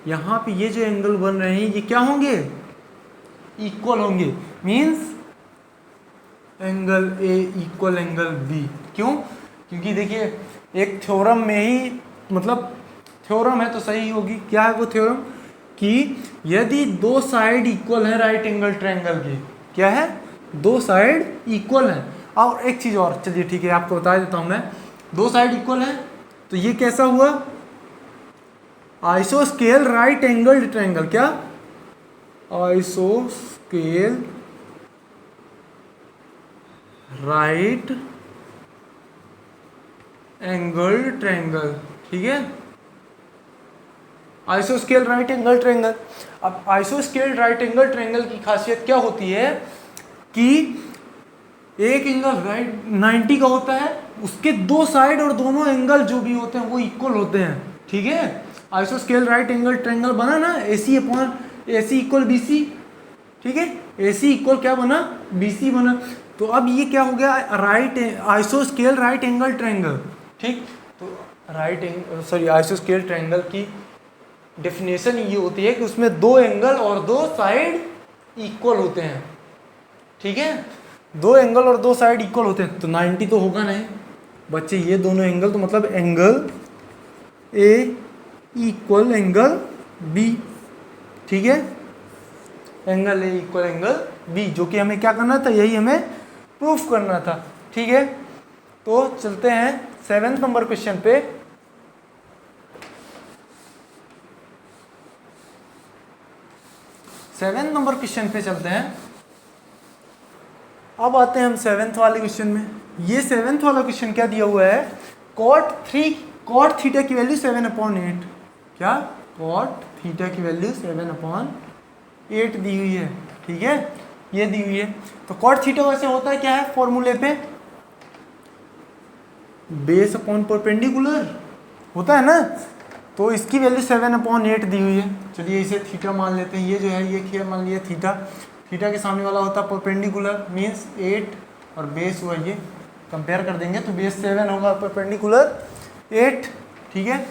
यहाँ पे ये जो एंगल बन रहे हैं ये क्या होंगे? इक्वल होंगे। Means angle A equal angle B। क्यों? क्योंकि देखिए एक थ्योरम में ही, मतलब थ्योरम है तो सही होगी। क्या है वो थ्योरम? कि यदि दो साइड इक्वल है राइट एंगल ट्रायंगल के, क्या है? दो साइड इक्वल है। और एक चीज़ और, चलिए ठीक है आपको बता देता हूँ मैं, दो साइड इक्वल है तो ये कैसा हुआ? आइसोस्केल राइट एंगल ट्रायंगल। क्या? आइसोस्केल राइट एंगल ट्रायंगल, ठीक है, आइसोस्केल राइट एंगल ट्रायंगल। अब आइसोस्केल राइट एंगल ट्रायंगल की खासियत क्या होती है कि एक एंगल राइट 90 का होता है, उसके दो साइड और दोनों एंगल जो भी होते हैं वो इक्वल होते हैं, ठीक है। आइसोस्केल राइट एंगल ट्रायंगल बना ना, AC upon AC equal BC, ठीक है, AC इक्वल क्या बना, BC बना। तो अब ये क्या हो गया, राइट आइसोस्केल राइट एंगल ट्रायंगल, ठीक। तो आइसोस्केल ट्रायंगल की डेफिनेशन ये होती है कि उसमें दो एंगल और दो साइड इक्वल होते हैं, ठीक है, दो एंगल और दो साइड इक्वल होते हैं। तो 90 तो होगा नहीं बच्चे, ये दोनों एंगल, तो मतलब angle A equal angle B, ठीक है, angle A equal angle B, जो कि हमें क्या करना था, यही हमें प्रूफ करना था, ठीक है। तो चलते हैं 7 नंबर क्वेश्चन पे। सेवेंथ नंबर क्वेश्चन पे चलते हैं। अब आते हैं हम 7th वाले क्वेश्चन में। ये 7th वाला क्वेश्चन क्या दिया हुआ है, cot थीटा की वैल्यू 7/8, क्या, cot थीटा की वैल्यू 7/8 दी हुई है, ठीक है, ये दी हुई है। तो cot थीटा वैसे होता है क्या है फॉर्मूले पे, बेस अपॉन परपेंडिकुलर होता है ना, तो इसकी वैल्यू 7/8 दी हुई है। चलिए इसे थीटा मान लेते हैं, ये जो है ये क्या मान लिया थीटा, थीटा के सामने वाला होता है परपेंडिकुलर, मीन्स 8 और बेस हुआ ये, कंपेयर कर देंगे तो बेस 7 होगा, परपेंडिकुलर 8, ठीक है।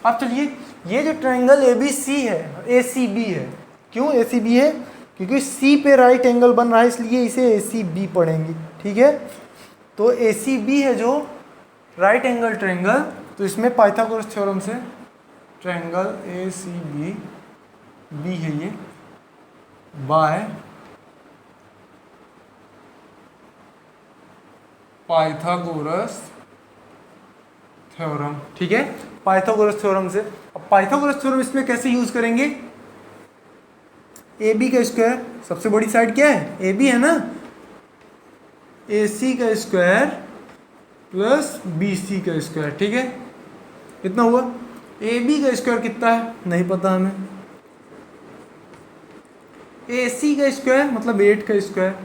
अब चलिए ये जो ट्रायंगल ABC है, ACB है, क्यों ACB है, क्योंकि C पे राइट एंगल बन रहा है, इसलिए इसे ACB पढ़ेंगे, ठीक है। तो ACB है जो राइट एंगल ट्रायंगल, तो इसमें पाइथागोरस थ्योरम से ट्रायंगल ACB B है ये, बाय पाइथागोरस थ्योरम, ठीक है, पाइथागोरस थ्योरम से। अब पाइथागोरस थ्योरम इसमें कैसे यूज करेंगे, AB का स्क्वायर, सबसे बड़ी साइड क्या है, AB है ना, AC का स्क्वायर प्लस BC का स्क्वायर, ठीक है, कितना हुआ, AB का स्क्वायर कितना है नहीं पता हमें, AC का स्क्वायर मतलब 8 का स्क्वायर,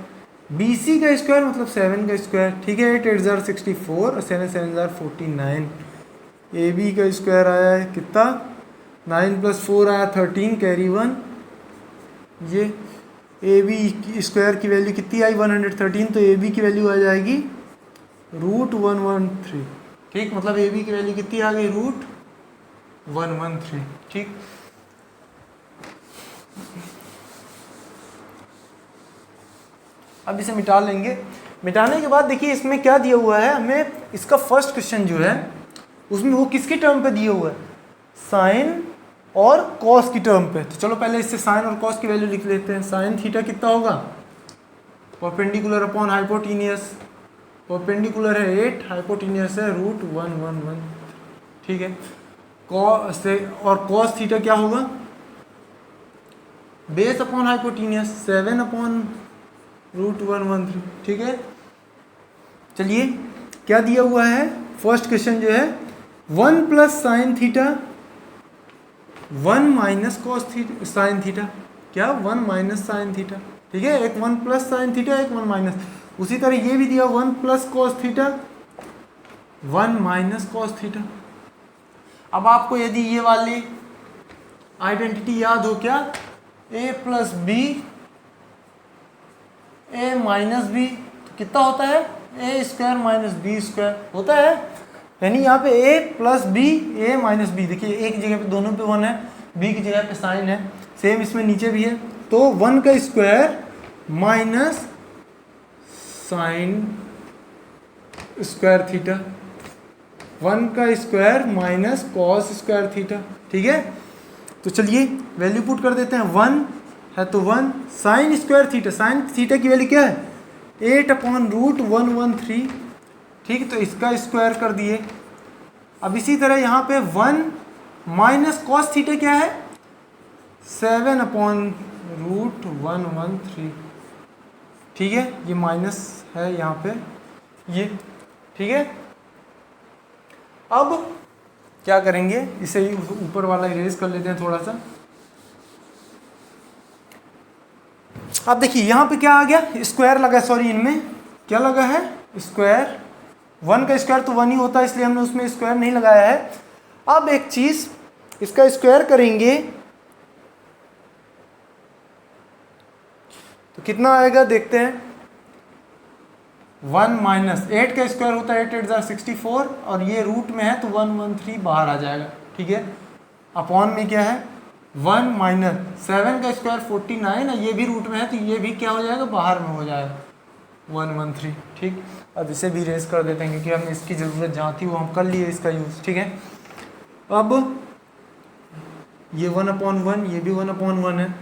BC का स्क्वायर मतलब 7 का स्क्वायर, ठीक है, 8 8 जार 64 और 7 7 जार 49। AB का स्क्वायर आया है कितना, 9 + 4 आया 13, कैरी 1। ये AB स्क्वायर की वैल्यू कितनी आई 113, तो AB की वैल्यू आ जाएगी √113, ठीक, मतलब AB की वैल्यू कितनी आ गई, √113, ठीक। अब इसे मिटा लेंगे। मिटाने के बाद देखिए इसमें क्या दिया हुआ है हमें, इसका फर्स्ट क्वेश्चन जो है उसमें वो किसके टर्म पे दिया हुआ है, साइन और कॉस की टर्म पे। तो चलो पहले इससे साइन और कॉस की वैल्यू लिख लेते हैं। साइन थीटा कितना होगा, परपेंडिकुलर अपॉन हाइपोटेनियस, परपेंडिकुलर है 8, हाइपोटेनियस है √111, ठीक है। कॉस से और कॉस थीटा क्या होगा, बेस अपॉन हाइपोटेनियस 7/√113, ठीक है। चलिए क्या दिया हुआ है, फर्स्ट क्वेश्चन जो है 1 + sine theta 1 - cos theta sine theta, क्या 1 - साइन थीटा, ठीक है, एक 1 + साइन थीटा एक 1 - उसी तरह ये भी दिया 1 + कॉस थीटा 1 - कॉस थीटा। अब आपको यदि ये वाली आइडेंटिटी याद हो क्या, A + B A - B तो कितना होता है, A² - B² होता है, यानी यहाँ पे A + B A - B, देखिए एक की जगह पे दोनों पे 1 है, B की जगह पे साइन है, सेम इसमें नीचे भी है, तो 1 का square minus sine square theta, 1 का square minus cos square theta, ठीक है। तो चलिए वैल्यू पुट कर देते हैं, 1 है तो 1, sine square theta, sine theta की वैल्यू क्या है 8/√113, ठीक, तो इसका स्क्वायर कर दिए। अब इसी तरह यहाँ पे 1 - कॉस थीटा क्या है 7/√113, ठीक है, ये माइनस है यहाँ पे, ये, ठीक है। अब क्या करेंगे, इसे ऊपर वाला इरेज कर लेते हैं थोड़ा सा। अब देखिए यहाँ पे क्या आ गया, स्क्वायर लगा, सॉरी इनमें क्या लगा है, स्क्वायर। 1 का स्क्वायर तो 1 ही होता है, इसलिए हमने उसमें स्क्वायर नहीं लगाया है। अब एक चीज, इसका स्क्वायर करेंगे तो कितना आएगा देखते हैं। 1 माइनस 8 का स्क्वायर होता है 8 8 जार 64, और ये रूट में है तो 113 बाहर आ जाएगा, ठीक है। अपॉन में क्या है 1 माइनस 7 का स्क्वायर 49, और ये भी रूट में है तो ये भी क्या हो जाएगा, बाहर में हो जाएगा 113, ठीक। अब इसे भी रेस कर देते हैं क्योंकि हमें इसकी ज़रूरत जहाँ थी वो हम कर लिए इसका यूज़, ठीक है। अब ये 1/1, ये भी 1/1 है,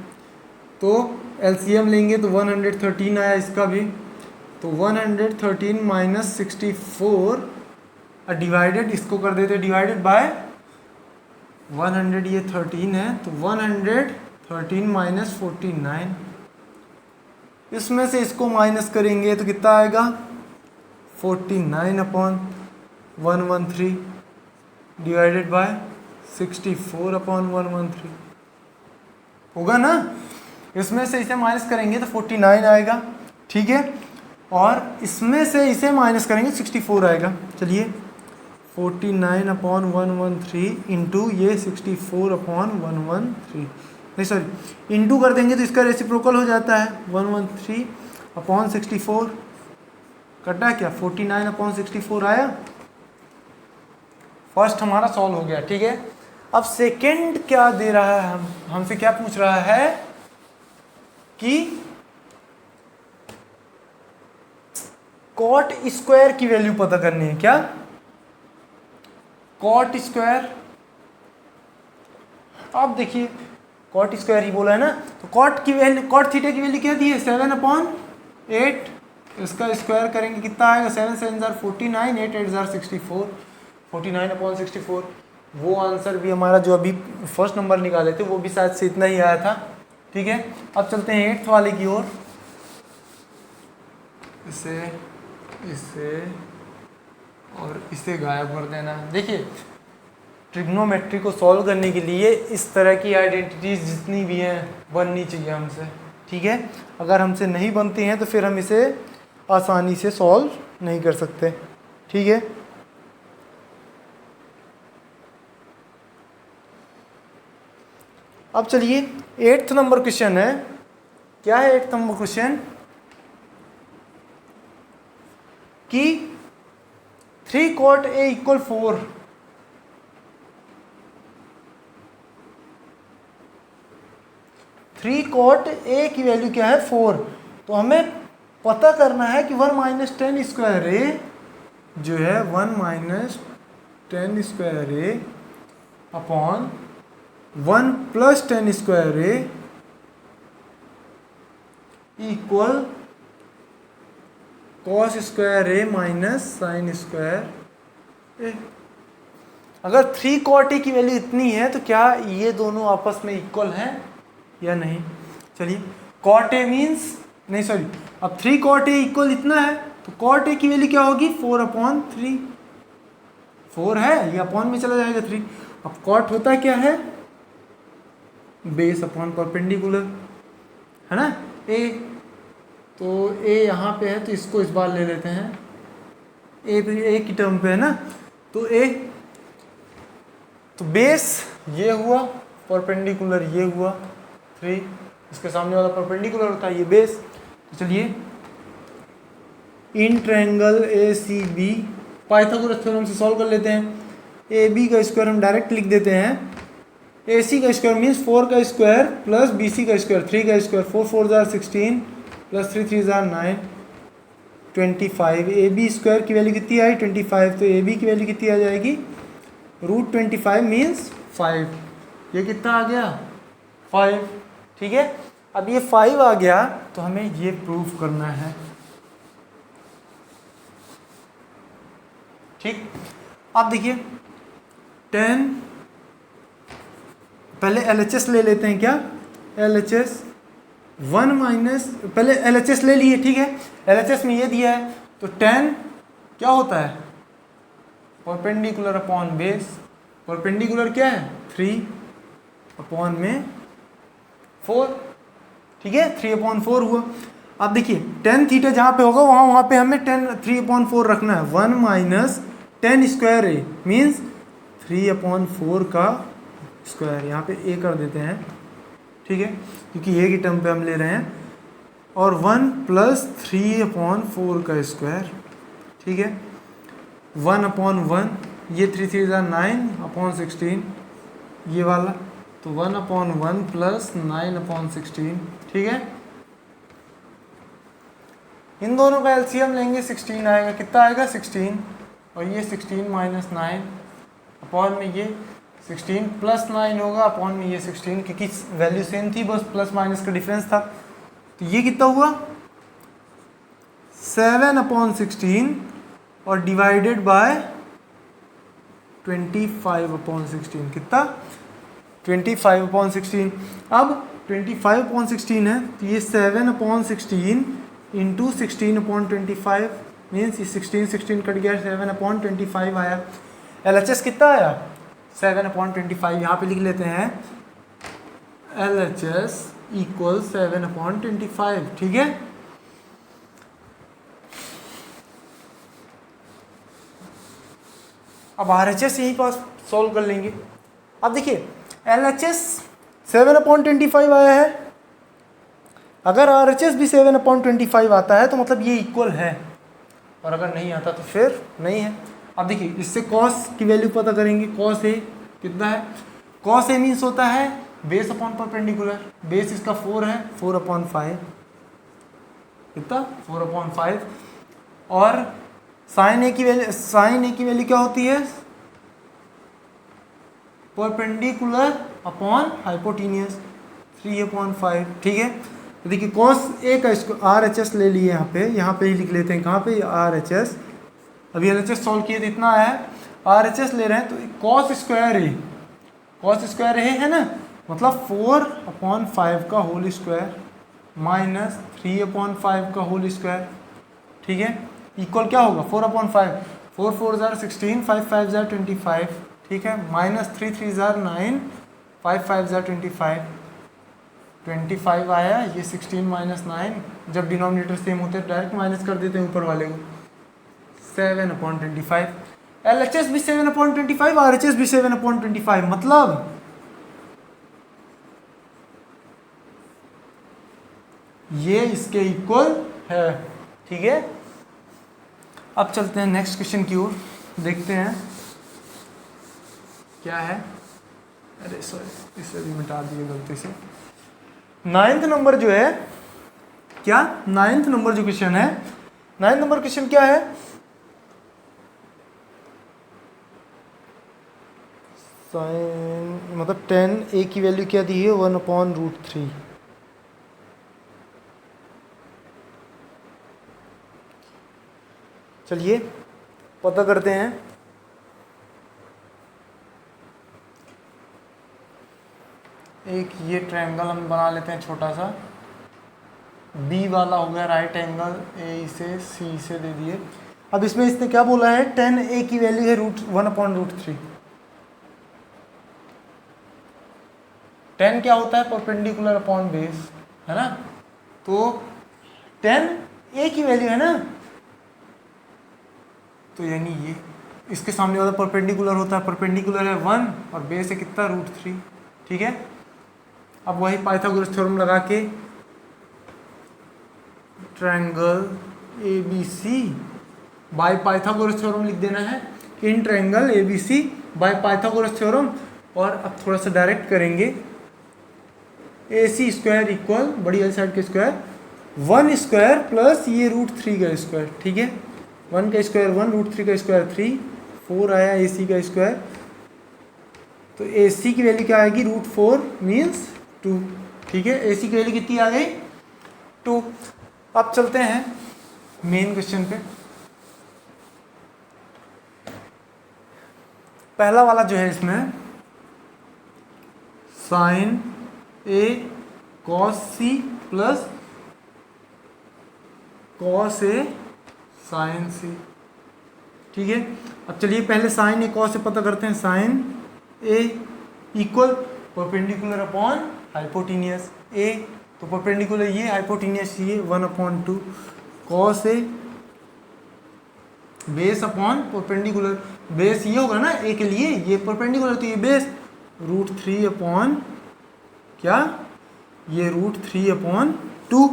तो एलसीएम लेंगे तो 113 आया इसका भी, तो 113 माइनस 64 डिवाइडेड, इसको कर देते डिवाइडेड बाय 100, ये 13 है तो 113 माइनस 49, इसमें से इसको माइनस करेंगे तो कितना आएगा 49/113 डिवाइडेड बाय 64/113 होगा ना। इसमें से इसे माइनस करेंगे तो 49 आएगा, ठीक है, और इसमें से इसे माइनस करेंगे 64 आएगा। चलिए 49/113 इंटू ये 64/113, नहीं सॉरी इंटू कर देंगे तो इसका रेसिप्रोकल हो जाता है 113/64, कटा क्या 49/64 आया। फर्स्ट हमारा सॉल्व हो गया, ठीक है। अब सेकंड क्या दे रहा है, हमसे क्या पूछ रहा है कि कॉट स्क्वायर की वैल्यू पता करनी है। क्या कॉट स्क्वायर, अब देखिए कॉट स्क्वायर ही बोला है ना, तो कॉट की वैल्यू, कॉट थीटा की वैल्यू क्या दी है 7/8, इसका स्क्वायर करेंगे कितना आएगा 7 7 जार 49, 8 8 जार 64, 49/64। वो आंसर भी हमारा जो अभी फर्स्ट नंबर निकाले थे वो भी शायद से इतना ही आया था, ठीक है। अब चलते हैं 8th वाले की ओर, इसे और इसे गायब कर देना। देखिए ट्रिग्नोमेट्री को सॉल्व करने के लिए इस तरह की आइडेंटिटीज जितनी भी हैं बननी चाहिए हमसे, ठीक है। अगर हमसे नहीं बनती हैं तो फिर हम इसे आसानी से सॉल्व नहीं कर सकते, ठीक है। अब चलिए 8th नंबर क्वेश्चन है। क्या है 8th नंबर क्वेश्चन कि 3 cot A = 4, 3 cot A की वैल्यू क्या है 4, तो हमें पता करना है कि 1 - 10 स्क्वायर A जो है 1 - 10 square A upon 1 + 10 square A equal cos square A minus sine square A। अगर 3 cot A की वैल्यू इतनी है तो क्या ये दोनों आपस में इक्वल हैं या नहीं। चलिए cot A मीन्स, नहीं सॉरी, अब 3 cot A इक्वल इतना है तो cot A की वैल्यू क्या होगी 4/3, 4 है ये अपॉन में चला जाएगा 3। अब cot होता क्या है बेस अपॉन परपेंडिकुलर, है ना A, तो A यहाँ पे है तो इसको इस बार ले लेते हैं, A की टर्म पे है ना, तो A, तो बेस ये हुआ, परपेंडिकुलर ये हुआ 3, इसके सामने वाला परपेंडिकुलर होता है ये बेस। तो चलिए in triangle ACB Pythagoras theorem से सॉल्व कर लेते हैं। AB का स्क्वायर हम डायरेक्ट लिख देते हैं, AC का स्क्वायर मीन्स 4 का स्क्वायर प्लस BC का स्क्वायर 3 का square, 4 4 jar 16 plus 3 3 jar 9 25। AB square की वैल्यू कितनी आई 25, तो AB की वैल्यू कितनी आ जाएगी √25 मीन्स 5। ये कितना आ गया 5, ठीक है। अब ये 5 आ गया तो हमें ये प्रूफ करना है, ठीक। अब देखिए 10, पहले LHS ले लेते हैं। क्या LHS 1 - पहले LHS ले लिए, ठीक है। LHS में ये दिया है तो 10 क्या होता है, परपेंडिकुलर अपॉन बेस। परपेंडिकुलर क्या है 3 अपॉन में 4, ठीक है 3/4 हुआ। अब देखिए tan थीटा जहाँ पे होगा वहाँ पे हमें 3/4 रखना है। 1 माइनस tan स्क्वायर ए मीन्स 3/4 का स्क्वायर, यहाँ पे ए कर देते हैं, ठीक है क्योंकि ए की टर्म पे हम ले रहे हैं, और 1 प्लस 3/4 का स्क्वायर, ठीक है 1/1, ये 3 3 9/16 ये वाला, तो 1/1 प्लस 9/16, ठीक है। इन दोनों का एलसीएम लेंगे 16 आएगा, कितना आएगा 16, और ये 16 माइनस 9 अपॉन में ये 16 प्लस 9 होगा अपॉन में ये 16, क्योंकि वैल्यू सेम थी, बस प्लस माइनस का डिफरेंस था। तो ये कितना हुआ 7/16 और डिवाइडेड बाय 25/16, कितना 25/16। अब 25/16 है तो ये 7/16 इंटू 16/25 मीन्स ये 16 कट गया, 7/25 आया। LHS कितना आया 7/25, यहाँ पे लिख लेते हैं LHS इक्वल 7/25, ठीक है। अब RHS यहीं पास सॉल्व कर लेंगे। अब देखिए LHS 7/25 आया है, अगर RHS भी 7/25 आता है तो मतलब ये इक्वल है, और अगर नहीं आता तो फिर नहीं है। अब देखिए इससे कॉस की वैल्यू पता करेंगे। कॉस ए कितना है, कॉस ए मीन्स होता है बेस अपॉन परपेंडिकुलर, बेस इसका 4 है, 4/5 कितना 4/5, और साइन ए की वैल्यू क्या होती है परपेंडिकुलर अपॉन हाइपोटेन्यूस 3/5, ठीक है। तो देखिए कॉस ए का इसको RHS ले लिए, यहाँ पे ही लिख लेते हैं, कहाँ पे RHS, अभी LHS सॉल्व किए तो इतना आया है, RHS ले रहे हैं तो कॉस स्क्वायर ए है ना, मतलब 4/5 का होल स्क्वायर माइनस 3/5 का होल स्क्वायर, ठीक है, इक्वल क्या होगा 4/5, 4 4 16, 5 5 25, ठीक है, माइनस 3 3 9, 5 5 25 आया, ये 16 माइनस 9, जब डिनोमिनेटर सेम होते हैं डायरेक्ट माइनस कर देते हैं ऊपर वाले को, 7/25। LHS भी 7/25, RHS भी 7/25, मतलब ये इसके इक्वल है, ठीक है। अब चलते हैं नेक्स्ट क्वेश्चन की ओर, देखते हैं क्या है। अरे सॉरी इसे भी मिटा दिए गलती से। 9th नंबर जो है क्या, 9th नंबर जो क्वेश्चन है, 9th नंबर क्वेश्चन क्या है, साइन मतलब tan a की वैल्यू क्या दी है 1/√3, चलिए पता करते हैं। एक ये ट्रायंगल हम बना लेते हैं छोटा सा, बी वाला हो गया राइट एंगल, ए से सी से दे दिए। अब इसमें इसने क्या बोला है, tan a की वैल्यू है 1/√3। tan क्या होता है परपेंडिकुलर अपॉन बेस, है ना, तो tan a की वैल्यू है ना, तो यानी ये इसके सामने वाला परपेंडिकुलर होता है, परपेंडिकुलर है 1 और बेस है कितना √3, ठीक है। अब वही पाइथागोरस थ्योरम लगा के triangle ABC bye Pythagoras theorem लिख देना है, in triangle ABC bye Pythagoras theorem, और अब थोड़ा सा डायरेक्ट करेंगे, AC स्क्वायर इक्वल बड़ी वाली साइड के स्क्वायर 1 स्क्वायर प्लस ये √3 का स्क्वायर, ठीक है, 1 का स्क्वायर 1, √3 का स्क्वायर 3, 4 आया AC का स्क्वायर, तो AC की वैल्यू क्या आएगी √4 मीन्स 2, ठीक है, AC की वैल्यू कितनी आ गई 2। अब चलते हैं मेन क्वेश्चन पे। पहला वाला जो है इसमें sine A cos C plus cos A sin C, ठीक है। अब चलिए पहले साइन ए कॉस से पता करते हैं। साइन ए इक्वल परपेंडिकुलर अपॉन हाइपोटेनियस ए, तो परपेंडिकुलर ये, हाइपोटेनियस ये, 1/2 cos A base upon perpendicular, base ये होगा ना ए के लिए, ये परपेंडिकुलर तो ये बेस, √3 अपॉन क्या, ये √3/2,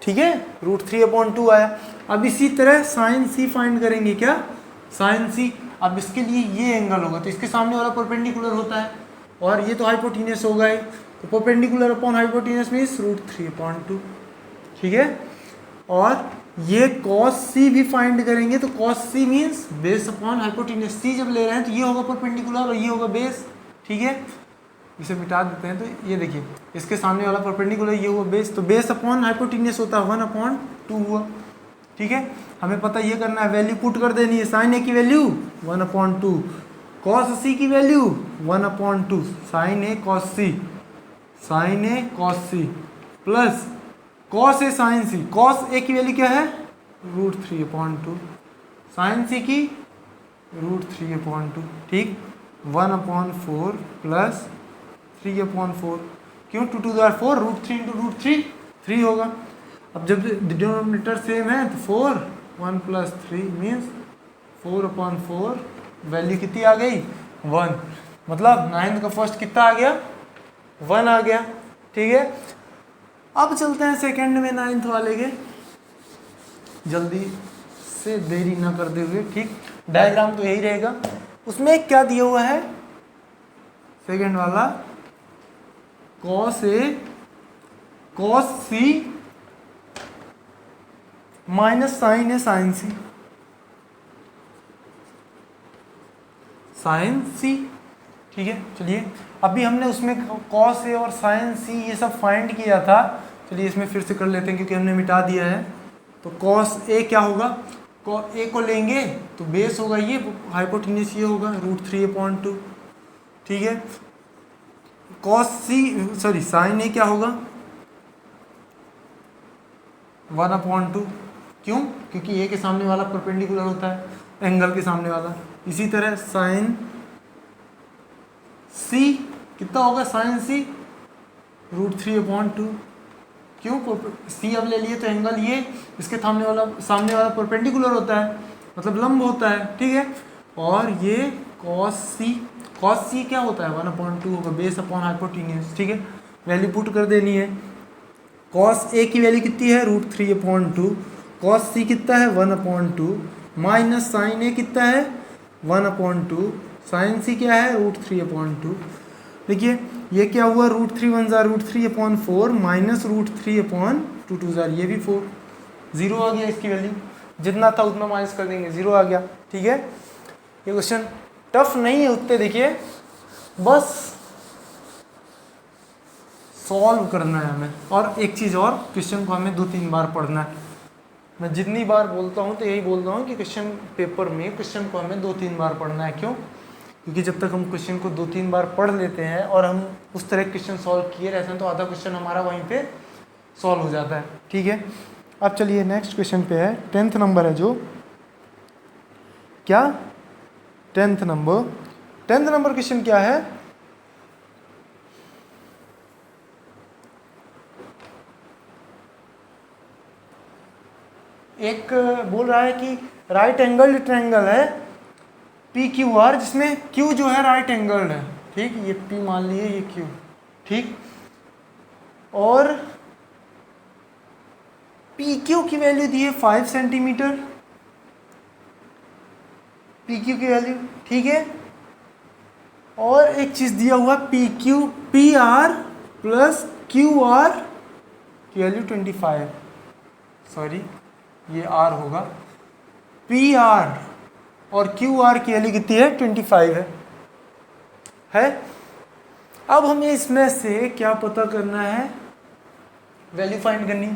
ठीक है, √3/2 आया। अब इसी तरह साइन सी फाइंड करेंगे, क्या साइन सी। अब इसके लिए ये एंगल होगा तो इसके सामने वाला परपेंडिकुलर होता है और ये तो हाइपोटेनियस होगा ही, तो परपेंडिकुलर अपॉन हाइपोटेनियस मीन्स √3/2, ठीक है। और ये cos c भी फाइंड करेंगे तो cos c means base upon hypotenuse, c जब ले रहे हैं तो ये होगा परपेंडिकुलर और ये होगा बेस, ठीक है। इसे मिटा देते हैं तो ये देखिए इसके सामने वाला परपेंडिकुलर, ये हुआ बेस, तो बेस अपॉन हाइपोटेनियस होता है 1/2 हुआ, ठीक है। हमें पता ये करना है, वैल्यू पुट कर देनी है। साइन ए की वैल्यू 1/2, cos c की वैल्यू 1/2, साइन ए cos c, साइन ए cos c प्लस cos ए साइन सी, cos ए की वैल्यू क्या है √3/2, साइन सी की √3/2, ठीक, 1/4 प्लस 3/4, क्यों 2 2 4, √3 × √3 3 होगा। अब जब डिनोमिनेटर सेम है तो 4, 1 + 3 मीन्स 4/4, वैल्यू कितनी आ गई 1, मतलब 9 का फर्स्ट कितना आ गया 1 आ गया, ठीक है। अब चलते हैं सेकंड में 9th वाले के, जल्दी से देरी ना करते हुए, ठीक। डायग्राम तो यही रहेगा, उसमें क्या दिया हुआ है सेकंड वाला, cos A cos C minus sine A sine C, sine C, ठीक है। चलिए अभी हमने उसमें cos A और साइन C ये सब फाइंड किया था, चलिए इसमें फिर से कर लेते हैं क्योंकि हमने मिटा दिया है। तो cos A क्या होगा, cos A को लेंगे तो बेस होगा ये, हाइपोटेन्यूस ये होगा √3/2, ठीक है। cos C sorry sine A क्या होगा 1/2, क्यों, क्योंकि ए के सामने वाला परपेंडिकुलर होता है एंगल के सामने वाला। इसी तरह साइन सी कितना होगा, साइन सी √3/2, क्यों, सी अब ले लिए तो एंगल ये इसके सामने वाला परपेंडिकुलर होता है, मतलब लंब होता है, ठीक है। और ये cos c क्या होता है 1/2 होगा, बेस अपॉन हाइपोटेन्यूस, ठीक है। वैल्यू पुट कर देनी है, cos a की वैल्यू कितनी है √3/2, cos c कितना है 1/2, माइनस साइन a कितना है 1/2, साइन c क्या है √3/2। देखिए ये क्या हुआ, √3 1 √3/4 माइनस √3/2 2 ये भी 4, 0 आ गया इसकी वैल्यू, जितना था उतना माइनस कर देंगे 0 आ गया, ठीक है। ये क्वेश्चन टफ नहीं है उतने, देखिए बस सॉल्व करना है हमें। और एक चीज़ और, क्वेश्चन को हमें 2-3 बार पढ़ना है। मैं जितनी बार बोलता हूँ तो यही बोलता हूँ कि क्वेश्चन पेपर में क्वेश्चन को हमें 2-3 बार पढ़ना है। क्यों, क्योंकि जब तक हम क्वेश्चन को 2-3 बार पढ़ लेते हैं और हम उस तरह क्वेश्चन सॉल्व किए रहते हैं तो आधा क्वेश्चन हमारा वहीं पे सॉल्व हो जाता है, ठीक है। अब चलिए नेक्स्ट क्वेश्चन पे है, 10th नंबर है जो, क्या 10th नंबर क्वेश्चन क्या है, एक बोल रहा है कि राइट एंगल ट्रायंगल है PQR, जिसमें Q जो है राइट एंगल्ड है, ठीक, ये P मान लिए, ये Q, ठीक। और PQ की वैल्यू दी है 5 सेंटीमीटर, PQ की वैल्यू, ठीक है। और एक चीज़ दिया हुआ PR प्लस QR की वैल्यू 25, सॉरी ये R होगा, PR और QR की वैल्यू कितनी है 25 है। अब हमें इसमें से क्या पता करना है, वैल्यू फाइंड करनी,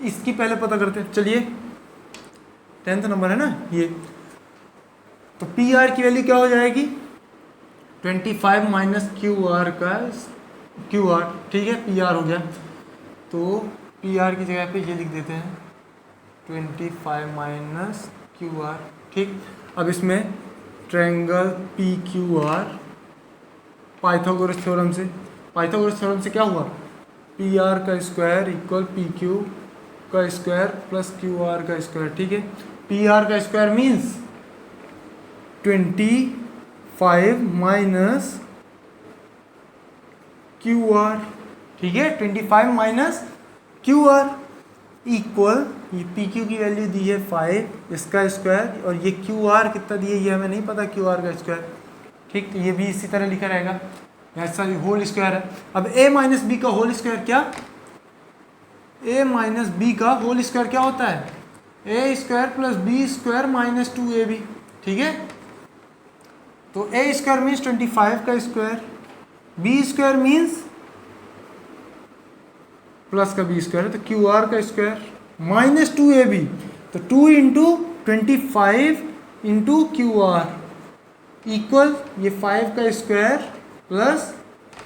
इसकी पहले पता करते हैं। चलिए 10th नंबर है ना ये, तो PR की वैल्यू क्या हो जाएगी 25 माइनस QR का QR, ठीक है, PR हो गया। तो PR की जगह पे ये लिख देते हैं 25 माइनस QR, ठीक, अब इसमें triangle P Q R Pythagoras theorem से क्या हुआ, पी आर का स्क्वायर इक्वल पी क्यू का स्क्वायर प्लस क्यू आर का स्क्वायर। ठीक है, पी आर का square means 25 minus Q R. ठीक है, 25 माइनस क्यू आर इक्वल, ये पी क्यू की वैल्यू दी है 5, इसका स्क्वायर, और ये क्यू आर कितना दिए ये हमें नहीं पता, क्यू आर का स्क्वायर। ठीक, तो ये भी इसी तरह लिखा रहेगा, ऐसा होल स्क्वायर है। अब a माइनस बी का होल स्क्वायर क्या, a माइनस बी का होल स्क्वायर क्या होता है, a square plus B square minus 2ab। ठीक है, तो a स्क्वायर मीन्स 25 का square, b square means plus का b स्क्वायर, तो क्यू आर का स्क्वायर माइनस 2ab, तो 2 into 25 into Q R equal ये 5 का स्क्वायर प्लस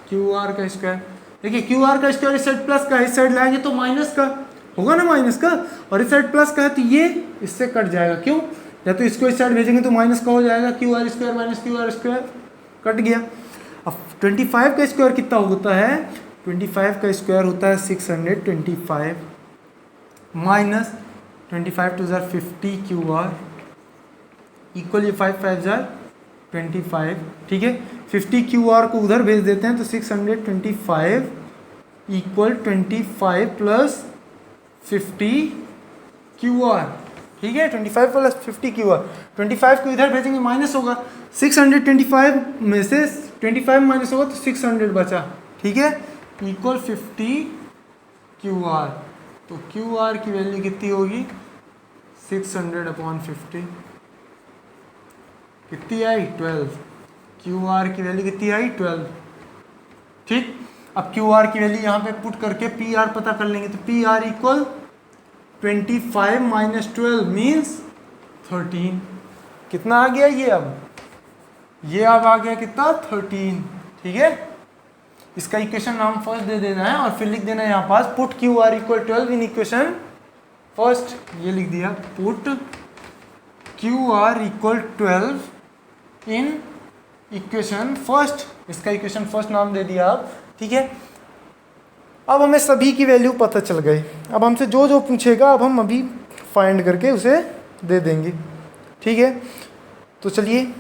क्यू आर का स्क्वायर। देखिए क्यू आर का स्क्वायर इस साइड प्लस का, इस साइड लाएंगे तो माइनस का होगा ना, माइनस का, और इस साइड प्लस का है तो ये इससे कट जाएगा। क्यों, या तो इसको इस साइड भेजेंगे तो माइनस का हो जाएगा, Q R square minus Q R square cut गया। अब 25 का स्क्वायर कितना होता है, 25 का स्क्वायर होता है 625 माइनस 25 टू ज़ार 50 क्यू आर इक्वल ये 5 5 ज़ार 25। ठीक है, 50 क्यू आर को उधर भेज देते हैं तो 625 इक्वल 25 प्लस 50 क्यू आर। ठीक है, 25 प्लस 50 क्यू आर, 25 को इधर भेजेंगे माइनस होगा, 625 में से 25 माइनस होगा तो 600 बचा। ठीक है, इक्वल 50 क्यू आर, तो क्यू आर की वैल्यू कितनी होगी 600/50, कितनी आई 12, क्यू आर की वैल्यू कितनी आई 12। ठीक, अब क्यू आर की वैल्यू यहाँ पे पुट करके पी आर पता कर लेंगे, तो P R equal 25 minus 12 means 13। कितना आ गया ये, अब ये अब आ गया कितना 13। ठीक है, इसका इक्वेशन नाम फर्स्ट दे देना है और फिर लिख देना है यहाँ पास put Q R equal 12 in equation first, ये लिख दिया put Q R equal 12 in equation first, इसका इक्वेशन फर्स्ट नाम दे दिया आप। ठीक है, अब हमें सभी की वैल्यू पता चल गई, अब हमसे जो जो पूछेगा अब हम अभी फाइंड करके उसे दे देंगे। ठीक है, तो चलिए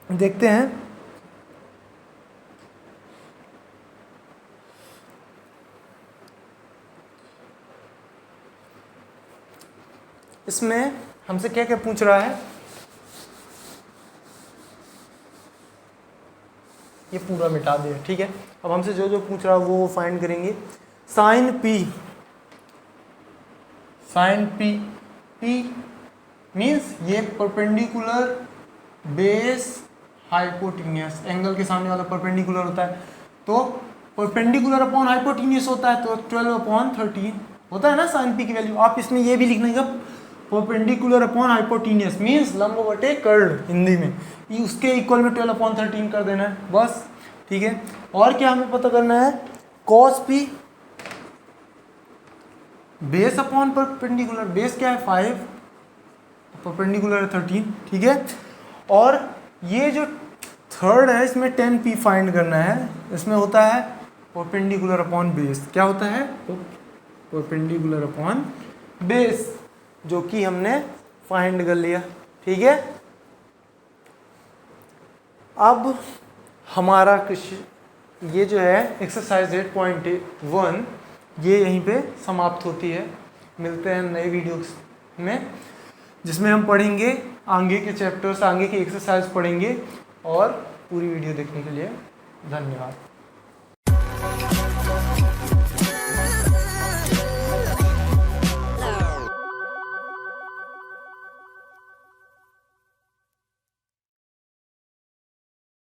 देखते हैं। इसमें हमसे क्या क्या पूछ रहा है, ये पूरा मिटा दिया। ठीक है, अब हमसे जो जो पूछ रहा है वो फाइंड करेंगे। साइन पी मीन्स ये परपेंडिकुलर बेस हाइपोटेन्यूस, एंगल के सामने वाला परपेंडिकुलर होता है, तो परपेंडिकुलर अपॉन हाइपोटेन्यूस होता है, तो 12/13 होता है ना साइन पी की वैल्यू। आप इसमें ये भी लिखने का परपेंडिकुलर अपॉन हाइपोटेन्यूस मीन्स लंब बटे कर्ड हिंदी में, उसके इक्वल में 12/13 कर देना है बस। ठीक है, और क्या हमें पता करना है, cos P base upon perpendicular, base क्या है 5, परपेंडिकुलर है 13। ठीक है, और ये जो थर्ड है इसमें 10p फाइंड करना है, इसमें होता है परपेंडिकुलर अपॉन बेस, क्या होता है परपेंडिकुलर अपॉन बेस, जो कि हमने फाइंड कर लिया। ठीक है, अब हमारा ये जो है एक्सरसाइज 8.1 ये यहीं पे समाप्त होती है। मिलते हैं नए वीडियोस में जिसमें हम पढ़ेंगे आगे के चैप्टर्स, आगे की एक्सरसाइज पढ़ेंगे, और पूरी वीडियो देखने के लिए धन्यवाद।